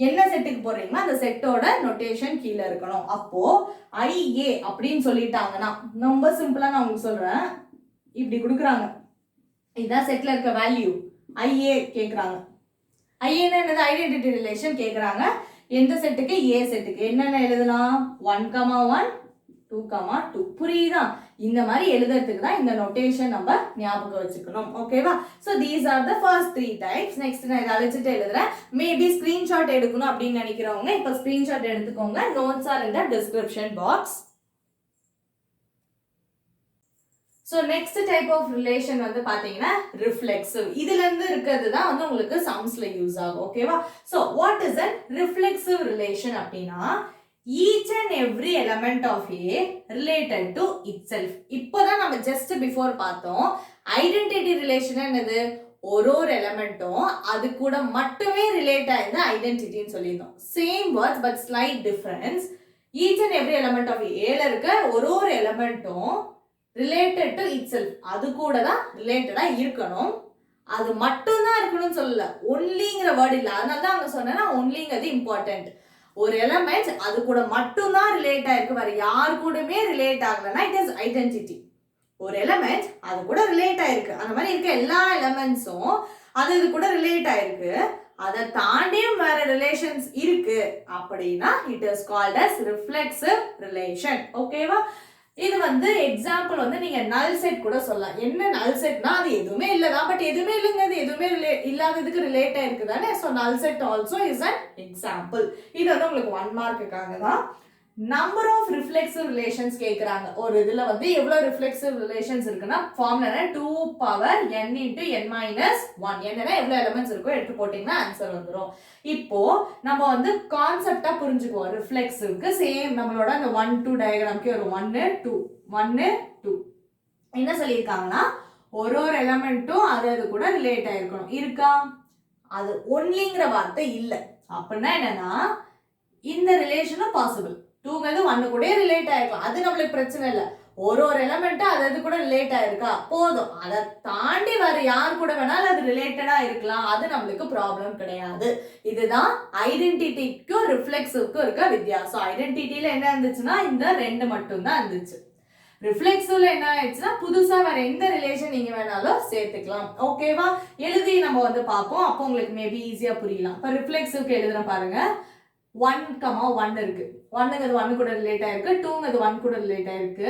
A: என்ன செட்டுக்கு போறீங்களோ அந்த செட்டோட நோட்டேஷன் கீழே இருக்கணும். அப்போ ஐ ஏ அப்படின்னு சொல்லிட்டாங்கன்னா ரொம்ப சிம்பிளா நான் உங்களுக்கு சொல்றேன். இப்படி கொடுக்குறாங்க, இதான் செட்ல இருக்க வேல்யூ, ஐஏ கேக்குறாங்க. ஐஏன்னா என்னது? ஐடென்டிட்டி ரிலேஷன் கேக்குறாங்க. எந்த செட்டுக்கு? ஏ செட்டுக்கு. என்னென்ன எழுதலாம்? 1 1 2 2. புரியுதா? இந்த மாதிரி எழுதுறதுக்கு தான் இந்த நோட்டேஷன் நம்ம ஞாபகம் வச்சுக்கணும். ஓகேவா? So these are the first 3 types. Next நான் இதை அழைச்சிட்டு எழுதுறேன். மேபி ஸ்கிரீன்ஷாட் எடுக்கணும் அப்படின்னு நினைக்கிறவங்க இப்போ ஸ்கிரீன்ஷாட் எடுத்துக்கோங்க. Notes are in the description box. So next type of relation வந்து பாத்தீங்கன்னா reflexive. இதுல இருந்து இருக்கிறது தான் வந்து உங்களுக்கு sumsல யூஸ் ஆகும். ஓகேவா? So what is a reflexive relation அப்படின்னா each and every element of A related to itself. இப்போதான் நம்ம just before பார்த்தோம். Identity relation என்னது? ஒரு எலிமெண்ட்டும் அது கூட மட்டுமே ரிலேட் ஆயிருந்த ஐடென்டிட்டின்னு சொல்லியிருந்தோம். Same words but slight difference. each and every element of A ல இருக்க ஒரு எலிமெண்ட்டும் ரிலேட்டட் டு இட் செல்ஃப், அது கூட தான் ரிலேட்டடா இருக்கணும். அது மட்டும் தான் இருக்கணும்னு சொல்லல, ஒன்லிங்கிற வேர்ட் இல்லை. அதனால தான் அவங்க சொன்னா ஒன்லிங்கிறது இம்பார்ட்டன்ட். ஒரு எலிமெண்ட் அது கூட மட்டும் தான் ரிலேட் ஆயிருக்கு, வேற யாரு கூடமே ரிலேட் ஆகலன்னா இட் இஸ் ஐடென்டிட்டி. ஒரு எலிமெண்ட் அது கூட ரிலேட் ஆயிருக்கு, அந்த மாதிரி இருக்க எல்லா எலிமெண்ட்ஸும் அது இது கூட ரிலேட் ஆயிருக்கு, அதை தாண்டியும் வேற ரிலேஷன்ஸ் இருக்கு அப்படின்னா it is called as reflexive relation. ஓகேவா? இது வந்து எக்ஸாம்பிள் வந்து நீங்க நல் செட் கூட சொல்லலாம். என்ன நல் செட்னா அது எதுவுமே இல்லதான், பட் எதுவுமே இல்லைங்கிறது எதுவுமே இல்லாததுக்கு ரிலேட் ஆயிருக்கு தானே. ஸோ நல் set also is an example. இது வந்து உங்களுக்கு 1 மார்க்குக்காக தான். நம்பர் ஆஃப் ரிஃப்ளெக்சிவ் ரிலேஷன்ஸ் கேட்குறாங்க. ஒரு இதுல வந்து எவ்வளவு ரிஃப்ளெக்சிவ் ரிலேஷன்ஸ் இருக்குன்னா formula 2 power n into n minus 1. என்னன்னா எவ்வளவு எலிமெண்ட்ஸ் இருக்கோ எடுத்து போட்டீங்கன்னா ஆன்சர் வந்துடும். இப்போ நம்ம வந்து கான்செப்டா புரிஞ்சுக்குவோம். ரிஃப்ளெக்சிவ்க்கு சேம் நம்மளோட அந்த 1 2 டயக்ராம்க்கு ஒரு 1 2 1 2 என்ன சொல்லியிருக்காங்கன்னா ஒரு எலிமெண்ட்டும் அது கூட ரிலேட் ஆயிருக்கணும். இருக்கா? அது ஒன்லிங்கிற வார்த்தை இல்லை. அப்படின்னா என்னன்னா இந்த ரிலேஷனும் பாசிபிள். 2ங்கிறது 1 கூட ரிலேட் ஆயிருக்கலாம், அது நம்மளுக்கு பிரச்சனை இல்லை. ஒரு எலிமெண்ட்டும் அது கூட ரிலேட் ஆயிருக்கா போதும். அதை தாண்டி வேற யார் கூட வேணாலும் அது ரிலேட்டடா இருக்கலாம், அது நம்மளுக்கு ப்ராப்ளம் கிடையாது. இதுதான் ஐடென்டிட்டிக்கும் ரிஃப்ளெக்சிவ்க்கும் இருக்க வித்தியாசம். ஐடென்டிட்டியில என்ன இருந்துச்சுன்னா இந்த 2 மட்டும் தான் இருந்துச்சு. ரிஃப்ளெக்சிவ்ல என்ன ஆயிடுச்சுன்னா புதுசா வேற எந்த ரிலேஷன் நீங்க வேணாலும் சேர்த்துக்கலாம். ஓகேவா? எழுதி நம்ம வந்து பார்ப்போம், அப்போ உங்களுக்கு மேபி ஈஸியா புரியலாம். இப்போ ரிஃப்ளெக்சிவ்க்கு எழுதுற பாருங்க. 1, இருக்கு. 1ங்கிறது 1 கூட ரிலேட் ஆயிருக்கு, 2ங்கிறது 1 கூட ரிலேட் ஆயிருக்கு,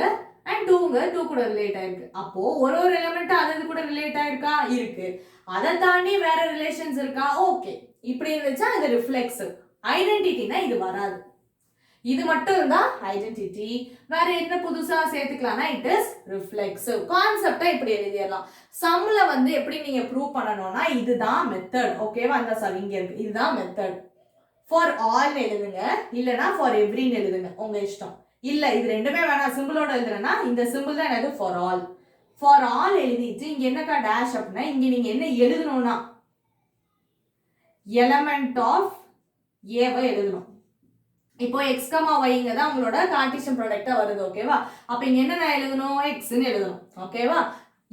A: அண்ட் 2ங்கிறது 2 கூட ரிலேட் ஆயிருக்கு. அப்போ ஒரு எலிமெண்ட் அது கூட ரிலேட் ஆயிருக்கா? இருக்கு. அதை தாண்டி வேற ரிலேஷன்ஸ் இருக்கா? ஓகே. இப்படி இருந்துச்சா இது ரிஃப்ளெக்சிவ். ஐடென்டிட்டினா இது வராது. இது மட்டும் இருந்தா ஐடென்டிட்டி. வேற என்ன புதுசா சேர்த்துக்கலாம்னா இட் இஸ் ரிஃப்ளெக்சிவ். கான்செப்டா இப்படி எழுதிடலாம். சம்ல வந்து எப்படி நீங்க ப்ரூவ் பண்ணணும்னா இதுதான் மெத்தட். ஓகேவா? அந்த சாரி இங்க இருக்கு. இதுதான் மெத்தட். ஃபார் ஆல் எழுதுங்க, இல்லனா ஃபார் எவ்ரின்னு எழுதுங்க, உங்க இஷ்டம். இல்ல இது ரெண்டுமே வேணாம், சிம்பிளோட எழுதுறேன்னா இந்த சிம்பிள் தான் எனக்கு ஃபார் ஆல். ஃபார் ஆல் எழுதிட்டு இங்க என்னக்கா டேஷ் அப்படின்னா இங்க நீங்க என்ன எழுதணும்னா எலமெண்ட் ஆஃப் ஏவை எழுதணும். இப்போ x, yங்க தான் உங்களோட கார்ட்டீசியன் ப்ராடக்ட்டா வருது. ஓகேவா? அப்ப இங்க என்ன நான் எழுதணும்? x ன்னு எழுதணும். ஓகேவா?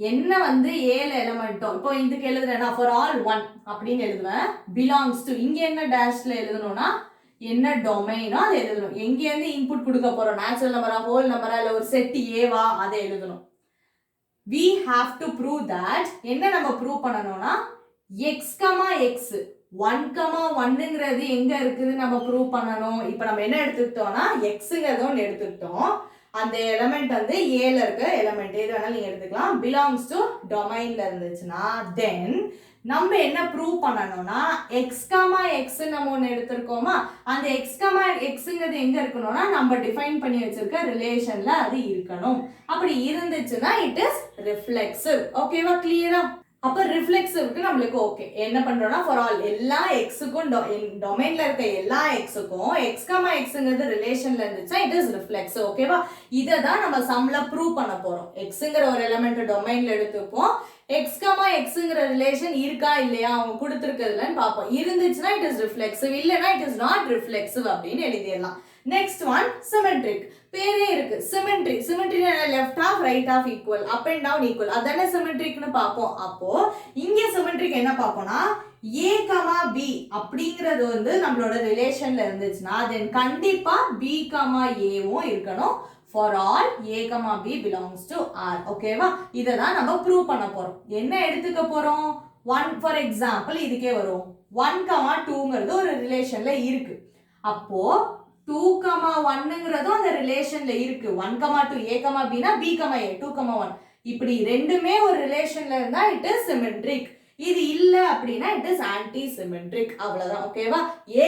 A: என்ன வந்து ஏல எலிமெண்டோ இப்போ இதுக்கு எழுதுறேன்னா ஃபார் ஆல் 1 அப்படின்னு எழுதுவேன். பிலாங்ஸ் டு இங்க என்ன டேஷ்ல எழுதணும்னா என்ன டொமைனோ அதை எழுதணும். எங்க இருந்து இன்புட் கொடுக்க போறோம்? நேச்சுரல் நம்பரா, ஹோல் நம்பரா, இல்ல ஒரு செட் ஏவா, அதை எழுதணும். we have to prove that என்ன நம்ம ப்ரூவ் பண்ணணும்னா x, x 1,1ங்கிறது எங்க இருக்குது நம்ம ப்ரூவ் பண்ணணும். இப்போ நம்ம என்ன எடுத்துக்கிட்டோம்னா xங்கிறது ஒன்று எடுத்துக்கிட்டோம். அந்த எலிமெண்ட் வந்து ஏல இருக்க எலிமெண்ட் எது வேணாலும் நீங்க எடுத்துக்கலாம். பிலாங்ஸ் டு டொமைன்ல இருந்துச்சுன்னா தென் நம்ம என்ன ப்ரூவ் பண்ணணும்னா x, x நம்ம ஒன்று எடுத்திருக்கோமா, அந்த x, xங்கிறது எங்க இருக்கணும்னா நம்ம டிஃபைன் பண்ணி வச்சிருக்க ரிலேஷன்ல அது இருக்கணும். அப்படி இருந்துச்சுன்னா இட் இஸ் ரிஃப்ளெக்சிவ். ஓகேவா? கிளியரா? அப்ப ரிஃப்ளெக்சிவ்க்கு நம்மளுக்கு ஓகே. என்ன பண்றோம்னா ஃபார் ஆல் எல்லா எக்ஸுக்கும் டொமைன்ல இருக்க எல்லா எக்ஸுக்கும் x, xங்கிறது ரிலேஷன்ல இருந்துச்சா இட் இஸ் ரிஃப்ளெக்சிவ். ஓகேவா? இதை தான் நம்ம சம்ல ப்ரூவ் பண்ண போறோம். xங்கிற ஒரு எலிமெண்ட் டொமைன்ல எடுத்துப்போம். x, xங்கிற ரிலேஷன் இருக்கா இல்லையா அவங்க கொடுத்துருக்கிறதுலன்னு பார்ப்போம். இருந்துச்சுன்னா இட் இஸ் ரிஃப்ளெக்சிவ், இல்லைன்னா இட் இஸ் நாட் ரிஃப்ளெக்சிவ் அப்படின்னு எழுதிடலாம். Next one symmetric. பேரே இருக்கு symmetry. Symmetry left of right of equal, up and down equal, அதானே சிமெட்ரிக்னு பார்ப்போம். அப்போ இங்க சிமெட்ரிக் என்ன பார்ப்போம்னா a, b அப்படிங்கிறது வந்து நம்மளோட ரிலேஷன்ல இருந்துச்சுன்னா தென் கண்டிப்பா b, aவும் இருக்கணும். For all a, b belongs to R. ஓகேவா? இதை தான் நம்ம ப்ரூவ் பண்ண போறோம். என்ன எடுத்துக்க போறோம்? 1 ஃபார் எக்ஸாம்பிள் இதுக்கே வரும். 1, 2ங்கிறது ஒரு ரிலேஷன்ல இருக்கு. அப்போ 2, 1ங்கிறதும் அந்த ரிலேஷன்ல இருக்கு. 1, 2 a, b னா b, a 2, 1 இப்படி ரெண்டுமே ஒரு ரிலேஷன்ல இருந்தா இட் இஸ் சிமெட்ரிக். இது இல்ல அப்படின்னா இட் இஸ் ஆன்டி சிமெட்ரிக். அவ்வளவுதான். ஓகேவா? a,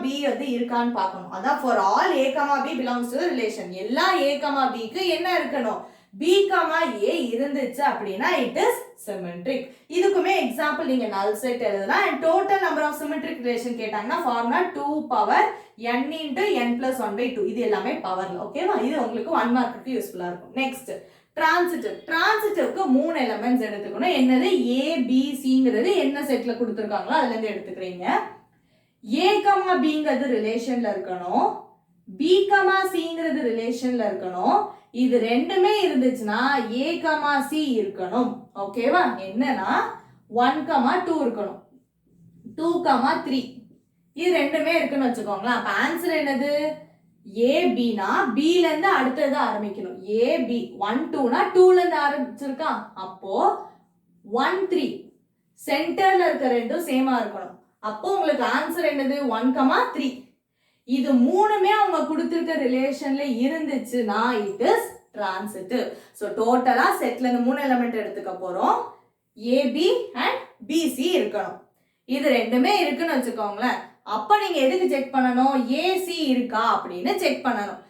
A: b வந்து இருக்கான்னு பார்க்கணும். அதான் for all a, b belongs to the relation. எல்லா a, bக்கு என்ன இருக்கணும்? b, a இருந்துச்சு அப்படின்னா இட் இஸ் சிமெட்ரிக். இதுக்குமே எக்ஸாம்பிள் நீங்க நல் செட் எழுதலாம். and total number of symmetric relation கேட்டாங்கன்னா formula 2 power n into n plus 1/2. இது எல்லாமே பவர்ல. ஓகேவா? இது உங்களுக்கு 1 மார்க்குக்கு யூஸ்ஃபுல்லா இருக்கும். Next transitive. டிரான்சிட்டிவ்க்கு 3 எலிமெண்ட்ஸ் எடுத்துக்கணும். என்னது? a, b, cங்கிறது என்ன செட்ல கொடுத்திருக்காங்களோ அதுல இருந்து எடுத்துக்கிறீங்க. a, bங்கிறது ரிலேஷன்ல இருக்கணும். b, cங்கிறது ரிலேஷன்ல இருக்கணும். இது ரெண்டுமே இருந்துச்சுன்னா a, c இருக்கணும். ஓகேவா? என்னன்னா 1, 2 இருக்கணும். 2, 3 இது ரெண்டுமே இருக்குன்னு வச்சுக்கோங்களேன். அப்ப ஆன்சர் என்னது? a, b னா b ல இருந்து அடுத்தது ஆரம்பிக்கணும். a, b 1, 2 னா 2 ல இருந்து ஆரம்பிச்சிருக்கா? அப்போ 1, 3 சென்டர்ல இருக்க ரெண்டும் சேமா இருக்கணும். அப்போ உங்களுக்கு ஆன்சர் என்னது? 1, 3. இது மூணுமே அவங்க கொடுத்திருக்க ரிலேஷன்ல இருந்துச்சுன்னா இட் இஸ் டிரான்சிட்டிவ். சோ டோட்டலா செட்ல இருந்து 3 எலிமெண்ட் எடுத்துக்க போறோம். ab and bc இருக்கணும். இது ரெண்டுமே இருக்குன்னு வச்சுக்கோங்களேன். அப்ப நீங்க எதுக்கு செக் பண்ணணும்? AC இருக்கா அப்படின்னு செக் பண்ணணும்.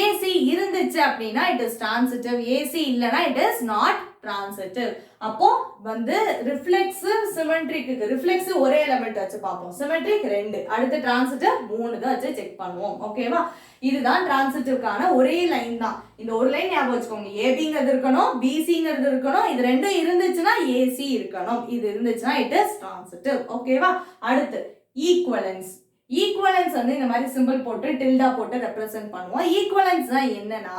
A: AC இருந்துச்சு அப்படின்னா இட் இஸ் டிரான்சிட்டிவ். AC இல்லனா இட் இஸ் நாட் டிரான்சிட்டிவ். அப்போ வந்து ரிஃப்ளெக்சிவ் சிமெட்ரிக்கு ரிஃப்ளெக்சிவ் ஒரே எலிமெண்ட் வச்சு பார்ப்போம். சிமெட்ரிக் 2, அடுத்து டிரான்சிட்டிவ் 3 தான் வச்சு செக் பண்ணுவோம். ஓகேவா? இதுதான் டிரான்சிட்டிவ்க்கான ஒரே லைன் தான். இந்த ஒரு லைன் ஞாபகம் வச்சுக்கோங்க. ஏபிங்கிறது இருக்கணும், பிசிங்கிறது இருக்கணும். இது ரெண்டும் இருந்துச்சுன்னா AC இருக்கணும். இது இருந்துச்சுன்னா இட் இஸ் டிரான்சிட்டிவ். ஓகேவா? அடுத்து ஈக்குவலன்ஸ். ஈக்குவலன்ஸ் வந்து இந்த மாதிரி சிம்பிள் போட்டு டில்டா போட்டு ரெப்ரசென்ட் பண்ணுவோம். ஈக்குவலன்ஸ் தான் என்னன்னா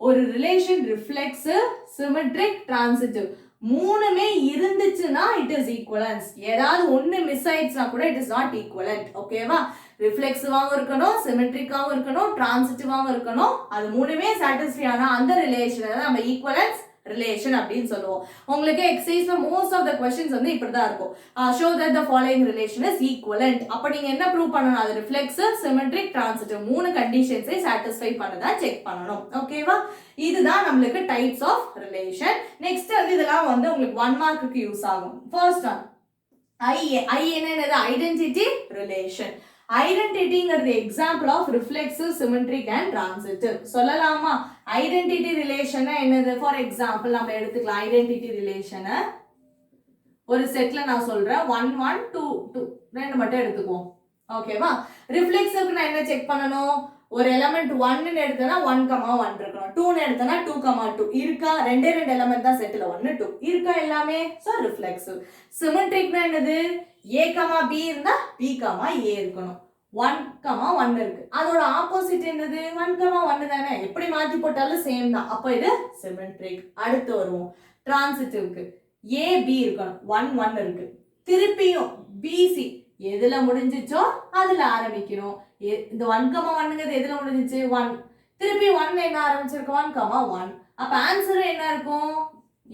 A: ஒரு ரிலேஷன் ரிஃப்ளெக்சிவ், சிமெட்ரிக், டிரான்சிட்டிவ் மூணுமே இருந்துச்சுன்னா இட் இஸ் ஈக்குவலன்ஸ். ஏதாவது ஒன்னு மிஸ் ஆயிடுச்சுனா கூட இட் இஸ் நாட் ஈக்குவலன்ட். ஓகேவா? ரிஃப்ளெக்சிவாவும் இருக்கணும், சிமெட்ரிக்காவும் இருக்கணும், டிரான்சிட்டிவாவும் இருக்கணும். அது மூணுமே சாட்டிஸ்ஃபை ஆனா அந்த ரிலேஷனை நம்ம ஈக்குவலன்ஸ் ரிலேஷன் அப்படின்னு சொல்லுவோம். உங்களுக்கு எக்ஸசைஸ்ல மோஸ்ட் ஆஃப் த क्वेश्चंस வந்து இப்படி தான் இருக்கும். Show that the following relation is equivalent. அப்ப நீங்க என்ன ப்ரூவ் பண்ணணும்? அது ரிஃப்ளெக்ஸிவ், சிமெட்ரிக், டிரான்சிட்டிவ் மூணு கண்டிஷன்ஸை சாட்டிஸ்ஃபை பண்ணதா செக் பண்ணணும். ஓகேவா? இதுதான் நம்மளுக்கு டைப்ஸ் ஆஃப் ரிலேஷன். நெக்ஸ்ட் வந்து இதெல்லாம் வந்து உங்களுக்கு 1 மார்க்குக்கு யூஸ் ஆகும். ஃபர்ஸ்ட் ஒன் ஐ என்னது? Identity relation. ஐடென்டிட்டிங்கிறது example of reflexive, symmetric and transitive. சொல்லலாமா? ஐடென்டிட்டி ரிலேஷன் என்னது? ஃபார் எக்ஸாம்பிள் நம்ம எடுத்துக்கலாம். ஐடென்டிட்டி ரிலேஷனை ஒரு செட்ல நான் சொல்றேன் 1 1 2 2 ரெண்டு மட்டும் எடுத்துக்குவோம். ஓகேவா? ரிஃப்ளெக்சிவ்க்கு நான் என்ன செக் பண்ணணும்? ஒரு எலிமெண்ட் 1 ன்னு எடுத்தனா 1,1 இருக்கணும். 2 ன்னு எடுத்தனா 2,2 இருக்கா? ரெண்டு எலிமெண்ட் தான் செட்ல 1 2 இருக்கா எல்லாமே? So reflexive. சிமெட்ரிக்னா என்னது? a, b இருந்தா b, a இருக்கணும். 1,1 இருக்கு. அதோட ஆப்போசிட் என்னது? 1,1 தானே. எப்படி மாத்தி போட்டாலும் சேம் தான். அப்ப இது சிமெட்ரிக். அடுத்து வருவோம் டிரான்சிட்டிவ்க்கு. a, b இருக்கணும். 1 1 இருக்கு. திருப்பியும் b, c எதுல முடிஞ்சிச்சோ அதுல ஆரம்பிக்கணும். இந்த 1,1ங்கிறது எதுல முடிஞ்சிச்சு? 1. திருப்பி 1 என்ன ஆரம்பிச்சிருக்கு? 1,1. அப்ப ஆன்சர் என்ன இருக்கும்?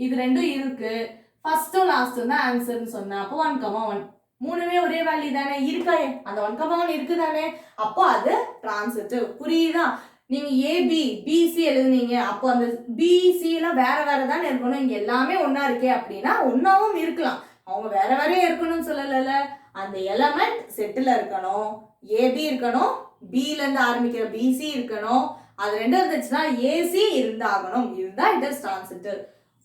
A: இது ரெண்டும் இருக்கு. ஃபர்ஸ்டும் லாஸ்டும் தான் ஆன்சர்னு சொன்னா அப்போ 1,1 மூணுமே ஒரே வேல்யூ தானே. இருக்கா? அந்த 1,1 இருக்கு தானே. அப்போ அது டிரான்சிட்டிவ். புரியுதா? நீங்க ஏபி பிசி எழுதுனீங்க, அப்போ அந்த பிசி எல்லாம் வேற வேற தானே இருக்கணும். இங்க எல்லாமே ஒன்னா இருக்கே அப்படின்னா ஒன்னாவும் இருக்கலாம். அவங்க வேற வேற இருக்கணும்னு சொல்லல. அந்த எலிமெண்ட் செட்டில் இருக்கணும். ஏபி இருக்கணும், பில இருந்து ஆரம்பிக்கிற பிசி இருக்கணும். அது ரெண்டும் இருந்துச்சுன்னா ஏசி இருந்தாகணும். இதுதான் இட் இஸ் டிரான்சிட்டிவ்.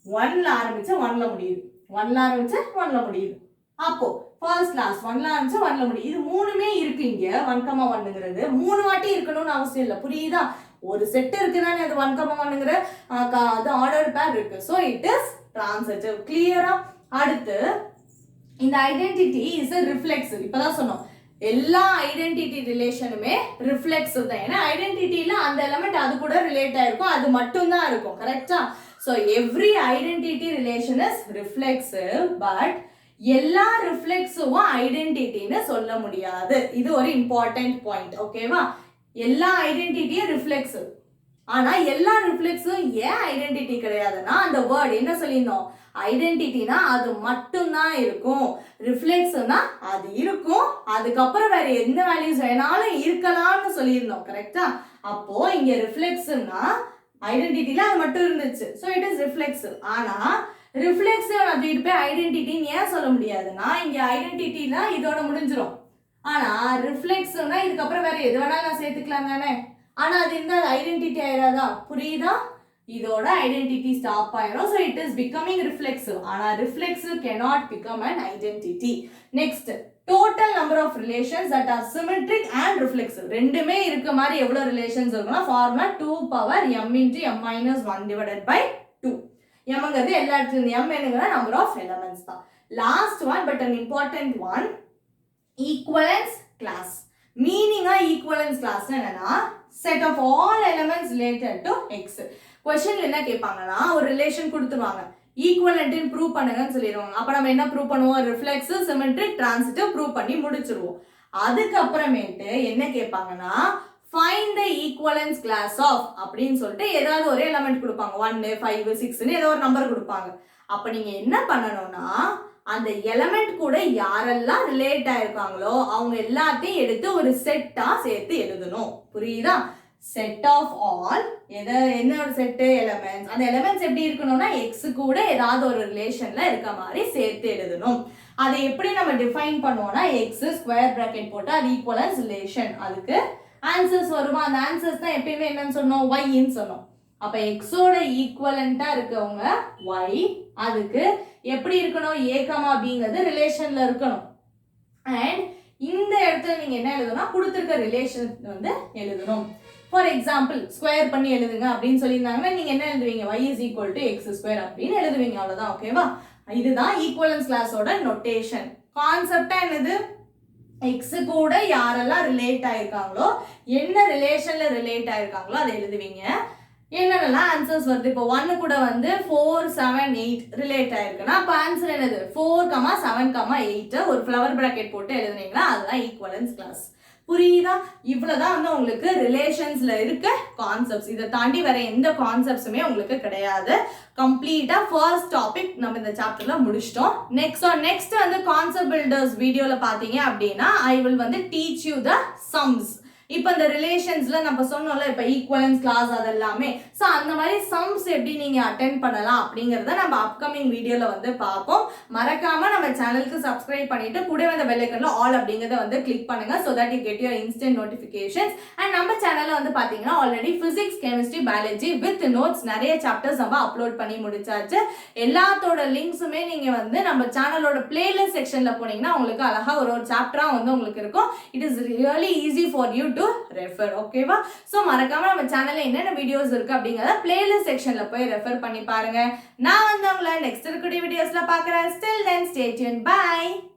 A: 1ல ஆரம்பிச்சு 1ல முடியுது. 1ல ஆரம்பிச்சு 1ல முடியுது. அப்போ ஃபர்ஸ்ட் லாஸ்ட் 1ல ஆரம்பிச்சு 1ல முடியுது. இது மூணுமே இருக்கு. இங்க 1,1ங்கிறது 3 வாட்டி இருக்கணும்னு அவசியம் இல்லை. புரியுதா? ஒரு செட் இருக்குதானே அது 1,1ங்கிற அது ஆர்டர் பேர் இருக்கு. So it is transitive. கிளியரா? அடுத்து இந்த ஐடென்டிட்டி இஸ் a ரிஃப்ளெக்சிவ். இப்பதான் சொன்னோம் எல்லா ஐடென்டிட்டி ரிலேஷனுமே ரிஃப்ளெக்சிவ் தான். ஏன்னா ஐடென்டிட்டில அந்த எலிமெண்ட் அது கூட ரிலேட் ஆயிருக்கும், அது மட்டும் தான் இருக்கும். கரெக்டா? So every identity relation is reflexive. But எல்லா ரிஃப்ளெக்சிவும் ஐடென்டிட்டின்னு சொல்ல முடியாது. இது ஒரு இம்பார்ட்டன்ட் பாயிண்ட். ஓகேவா? எல்லா ஐடென்டிட்டியும் ரிஃப்ளெக்சிவ். ஆனா எல்லா ரிஃப்ளெக்ஸும் ஏன் ஐடென்டிட்டி கிடையாதுன்னா அந்த வேர்ட் என்ன சொல்லியிருந்தோம்? ஐடென்டிட்டினா அது மட்டும் தான் இருக்கும். ரிஃப்ளெக்ஸ்னா அது இருக்கும், அதுக்கப்புறம் வேற எந்த வேல்யூஸ் வேணாலும் இருக்கலாம்னு சொல்லியிருந்தோம். கரெக்டா? அப்போ இங்க ரிஃப்ளெக்ஸ்னா ஐடென்டிட்டில அது மட்டும் இருந்துச்சு. So it is reflexive. ஆனா ரிஃப்ளெக்சிவ் அப்படின்னு போய் ஐடென்டிட்டின்னு ஏன் சொல்ல முடியாதுன்னா இங்க ஐடென்டிட்டினா இதோட முடிஞ்சிடும். ஆனா ரிஃப்ளெக்ஸ்னா இதுக்கப்புறம் வேற எது வேணாலும் நான் சேர்த்துக்கலாம் தானே. ஆனா அது இந்த ஐடென்டிட்டி ஆயிராதா? புரியுதா? இதோட ஐடென்டிட்டி ஸ்டாப் ஆயிரும். so it is becoming reflexive. ஆனா reflexive cannot become an identity. next, total number of relations that are symmetric and reflexive. ரெண்டுமே இருக்க மாதிரி எவ்வளவு ரிலேஷன்ஸ் இருக்குன்னா formula 2 power m into m minus 1 divided by 2. mங்கிறது எல்லா இடத்துலயும் m என்னங்கிற number of elements தான். last one but an important one, equivalence class. meaning a equivalence class என்னன்னா set of all elements related to x. क्वेश्चनல என்ன கேட்பாங்கன்னா ஒரு relation கொடுத்துருவாங்க, ஈக்குவலன்ட்னு prove பண்ணுங்கன்னு சொல்லிடுவாங்க. அப்ப நம்ம என்ன ப்ரூவ் பண்ணுவோம்? ரிஃப்ளெக்சிவ், சிமெட்ரிக், டிரான்சிட்டிவ் ப்ரூவ் பண்ணி முடிச்சிருவோம். அதுக்கப்புறமேட்டு என்ன கேட்பாங்கன்னா find the equivalence class of அப்படின்னு சொல்லிட்டு ஏதாவது ஒரு எலிமெண்ட் கொடுப்பாங்க. 1 5 6ன்னு ஏதோ ஒரு நம்பர் கொடுப்பாங்க. அப்ப நீங்க என்ன பண்ணணும்னா அந்த எலிமெண்ட் கூட யாரெல்லாம் ரிலேட் ஆயிருக்காங்களோ அவங்க எல்லாத்தையும் எடுத்து ஒரு செட்டா சேர்த்து எழுதணும். புரியுதா? செட் ஆஃப் ஆல் என்ன ஒரு செட் எலிமெண்ட்ஸ், அந்த எலிமெண்ட்ஸ் எப்படி இருக்கணும்னா எக்ஸ் கூட ஏதாவது ஒரு ரிலேஷன்ல இருக்க மாதிரி சேர்த்து எழுதணும். அதை எப்படி நம்ம டிஃபைன் பண்ணுவோம்னா எக்ஸ் ஸ்கொயர் பிராக்கெட் போட்டு அது ஈக்குவலன்ஸ் ரிலேஷன். அதுக்கு ஆன்சர்ஸ் வருமா? அந்த ஆன்சர்ஸ் தான் எப்பயுமே என்னன்னு சொன்னோம்? ஒய்ன்னு சொன்னோம். அப்ப எக்ஸோட ஈக்குவலண்டா இருக்கவங்க ஒய், அதுக்கு எப்படி இருக்கணும்? ஏ கமா பிங்கிறது ரிலேஷன்ல இருக்கணும். அண்ட் இந்த இடத்துல நீங்க என்ன எழுதணும்? கொடுத்துருக்க ரிலேஷன் வந்து எழுதணும். ஃபார் எக்ஸாம்பிள் ஸ்கொயர் பண்ணி எழுதுங்க அப்படின்னு சொல்லியிருந்தாங்கன்னா நீங்க என்ன எழுதுவீங்க? y is equal to x square அப்படின்னு எழுதுவீங்க. அவ்வளவுதான். ஓகேவா? இதுதான் ஈக்குவலன்ஸ் கிளாஸோட நோட்டேஷன். கான்செப்டா என்னது? எக்ஸ் கூட யாரெல்லாம் ரிலேட் ஆயிருக்காங்களோ, என்ன ரிலேஷன்ல ரிலேட் ஆயிருக்காங்களோ அதை எழுதுவீங்க. என்னென்னலாம் ஆன்சர்ஸ் வருது? இப்போ 1 கூட வந்து 4 7 8 ரிலேட் ஆயிருக்குன்னா அப்போ ஆன்சர் என்னது? 4, 7, 8 ஒரு ஃப்ளவர் பிராக்கெட் போட்டு எழுதுனீங்கன்னா அதுதான் ஈக்குவலன்ஸ் கிளாஸ். புரியுதா? இவ்வளவுதான் வந்து உங்களுக்கு ரிலேஷன்ஸ்ல இருக்க கான்செப்ட்ஸ். இதை தாண்டி வேற எந்த கான்செப்ட்ஸுமே உங்களுக்கு கிடையாது. கம்ப்ளீட்டா ஃபர்ஸ்ட் டாபிக் நம்ம இந்த சாப்டர்ல முடிச்சிட்டோம். நெக்ஸ்ட் வந்து கான்செப்ட் பில்டர்ஸ் வீடியோல பாத்தீங்க அப்படின்னா ஐ வில் வந்து டீச் யூ த சம்ஸ். இப்போ இந்த ரிலேஷன்ஸ்ல நம்ம சொன்னோம்ல, இப்போ ஈக்குவலன்ஸ் கிளாஸ் அதெல்லாமே, ஸோ அந்த மாதிரி சம்ஸ் எப்படி நீங்க அட்டென்ட் பண்ணலாம் அப்படிங்கறத நம்ம அப்கமிங் வீடியோல வந்து பார்ப்போம். மறக்காம நம்ம சேனலுக்கு சப்ஸ்கிரைப் பண்ணிட்டு கூடவே அந்த பெல் ஐகான்ல ஆல் அப்படிங்கறத வந்து கிளிக் பண்ணுங்க, so that you get your instant notifications. And நம்ம சேனல்ல வந்து பாத்தீங்கன்னா already physics, chemistry, biology with notes நிறைய சாப்டர்ஸ் நம்ம அப்லோட் பண்ணி முடிச்சாச்சு. எல்லாத்தோட லிங்க்ஸுமே நீங்க வந்து நம்ம சேனலோட பிளேலிஸ்ட் செக்ஷன்ல போனீங்கன்னா உங்களுக்கு அழகா ஒரு சாப்டரா வந்து உங்களுக்கு இருக்கும். It is really easy for you to refer. ஓகேவா? சோ மறக்காம நம்ம சேனல்ல என்னென்ன வீடியோஸ் இருக்கு அப்படிங்கறத பிளேலிஸ்ட் செக்ஷன்ல போய் ரெஃபர் பண்ணி பாருங்க. நான் வந்து உங்களை நெக்ஸ்ட் இருக்கக்கூடிய வீடியோஸ்ல பார்க்கறேன். Till then, stay tuned. Bye.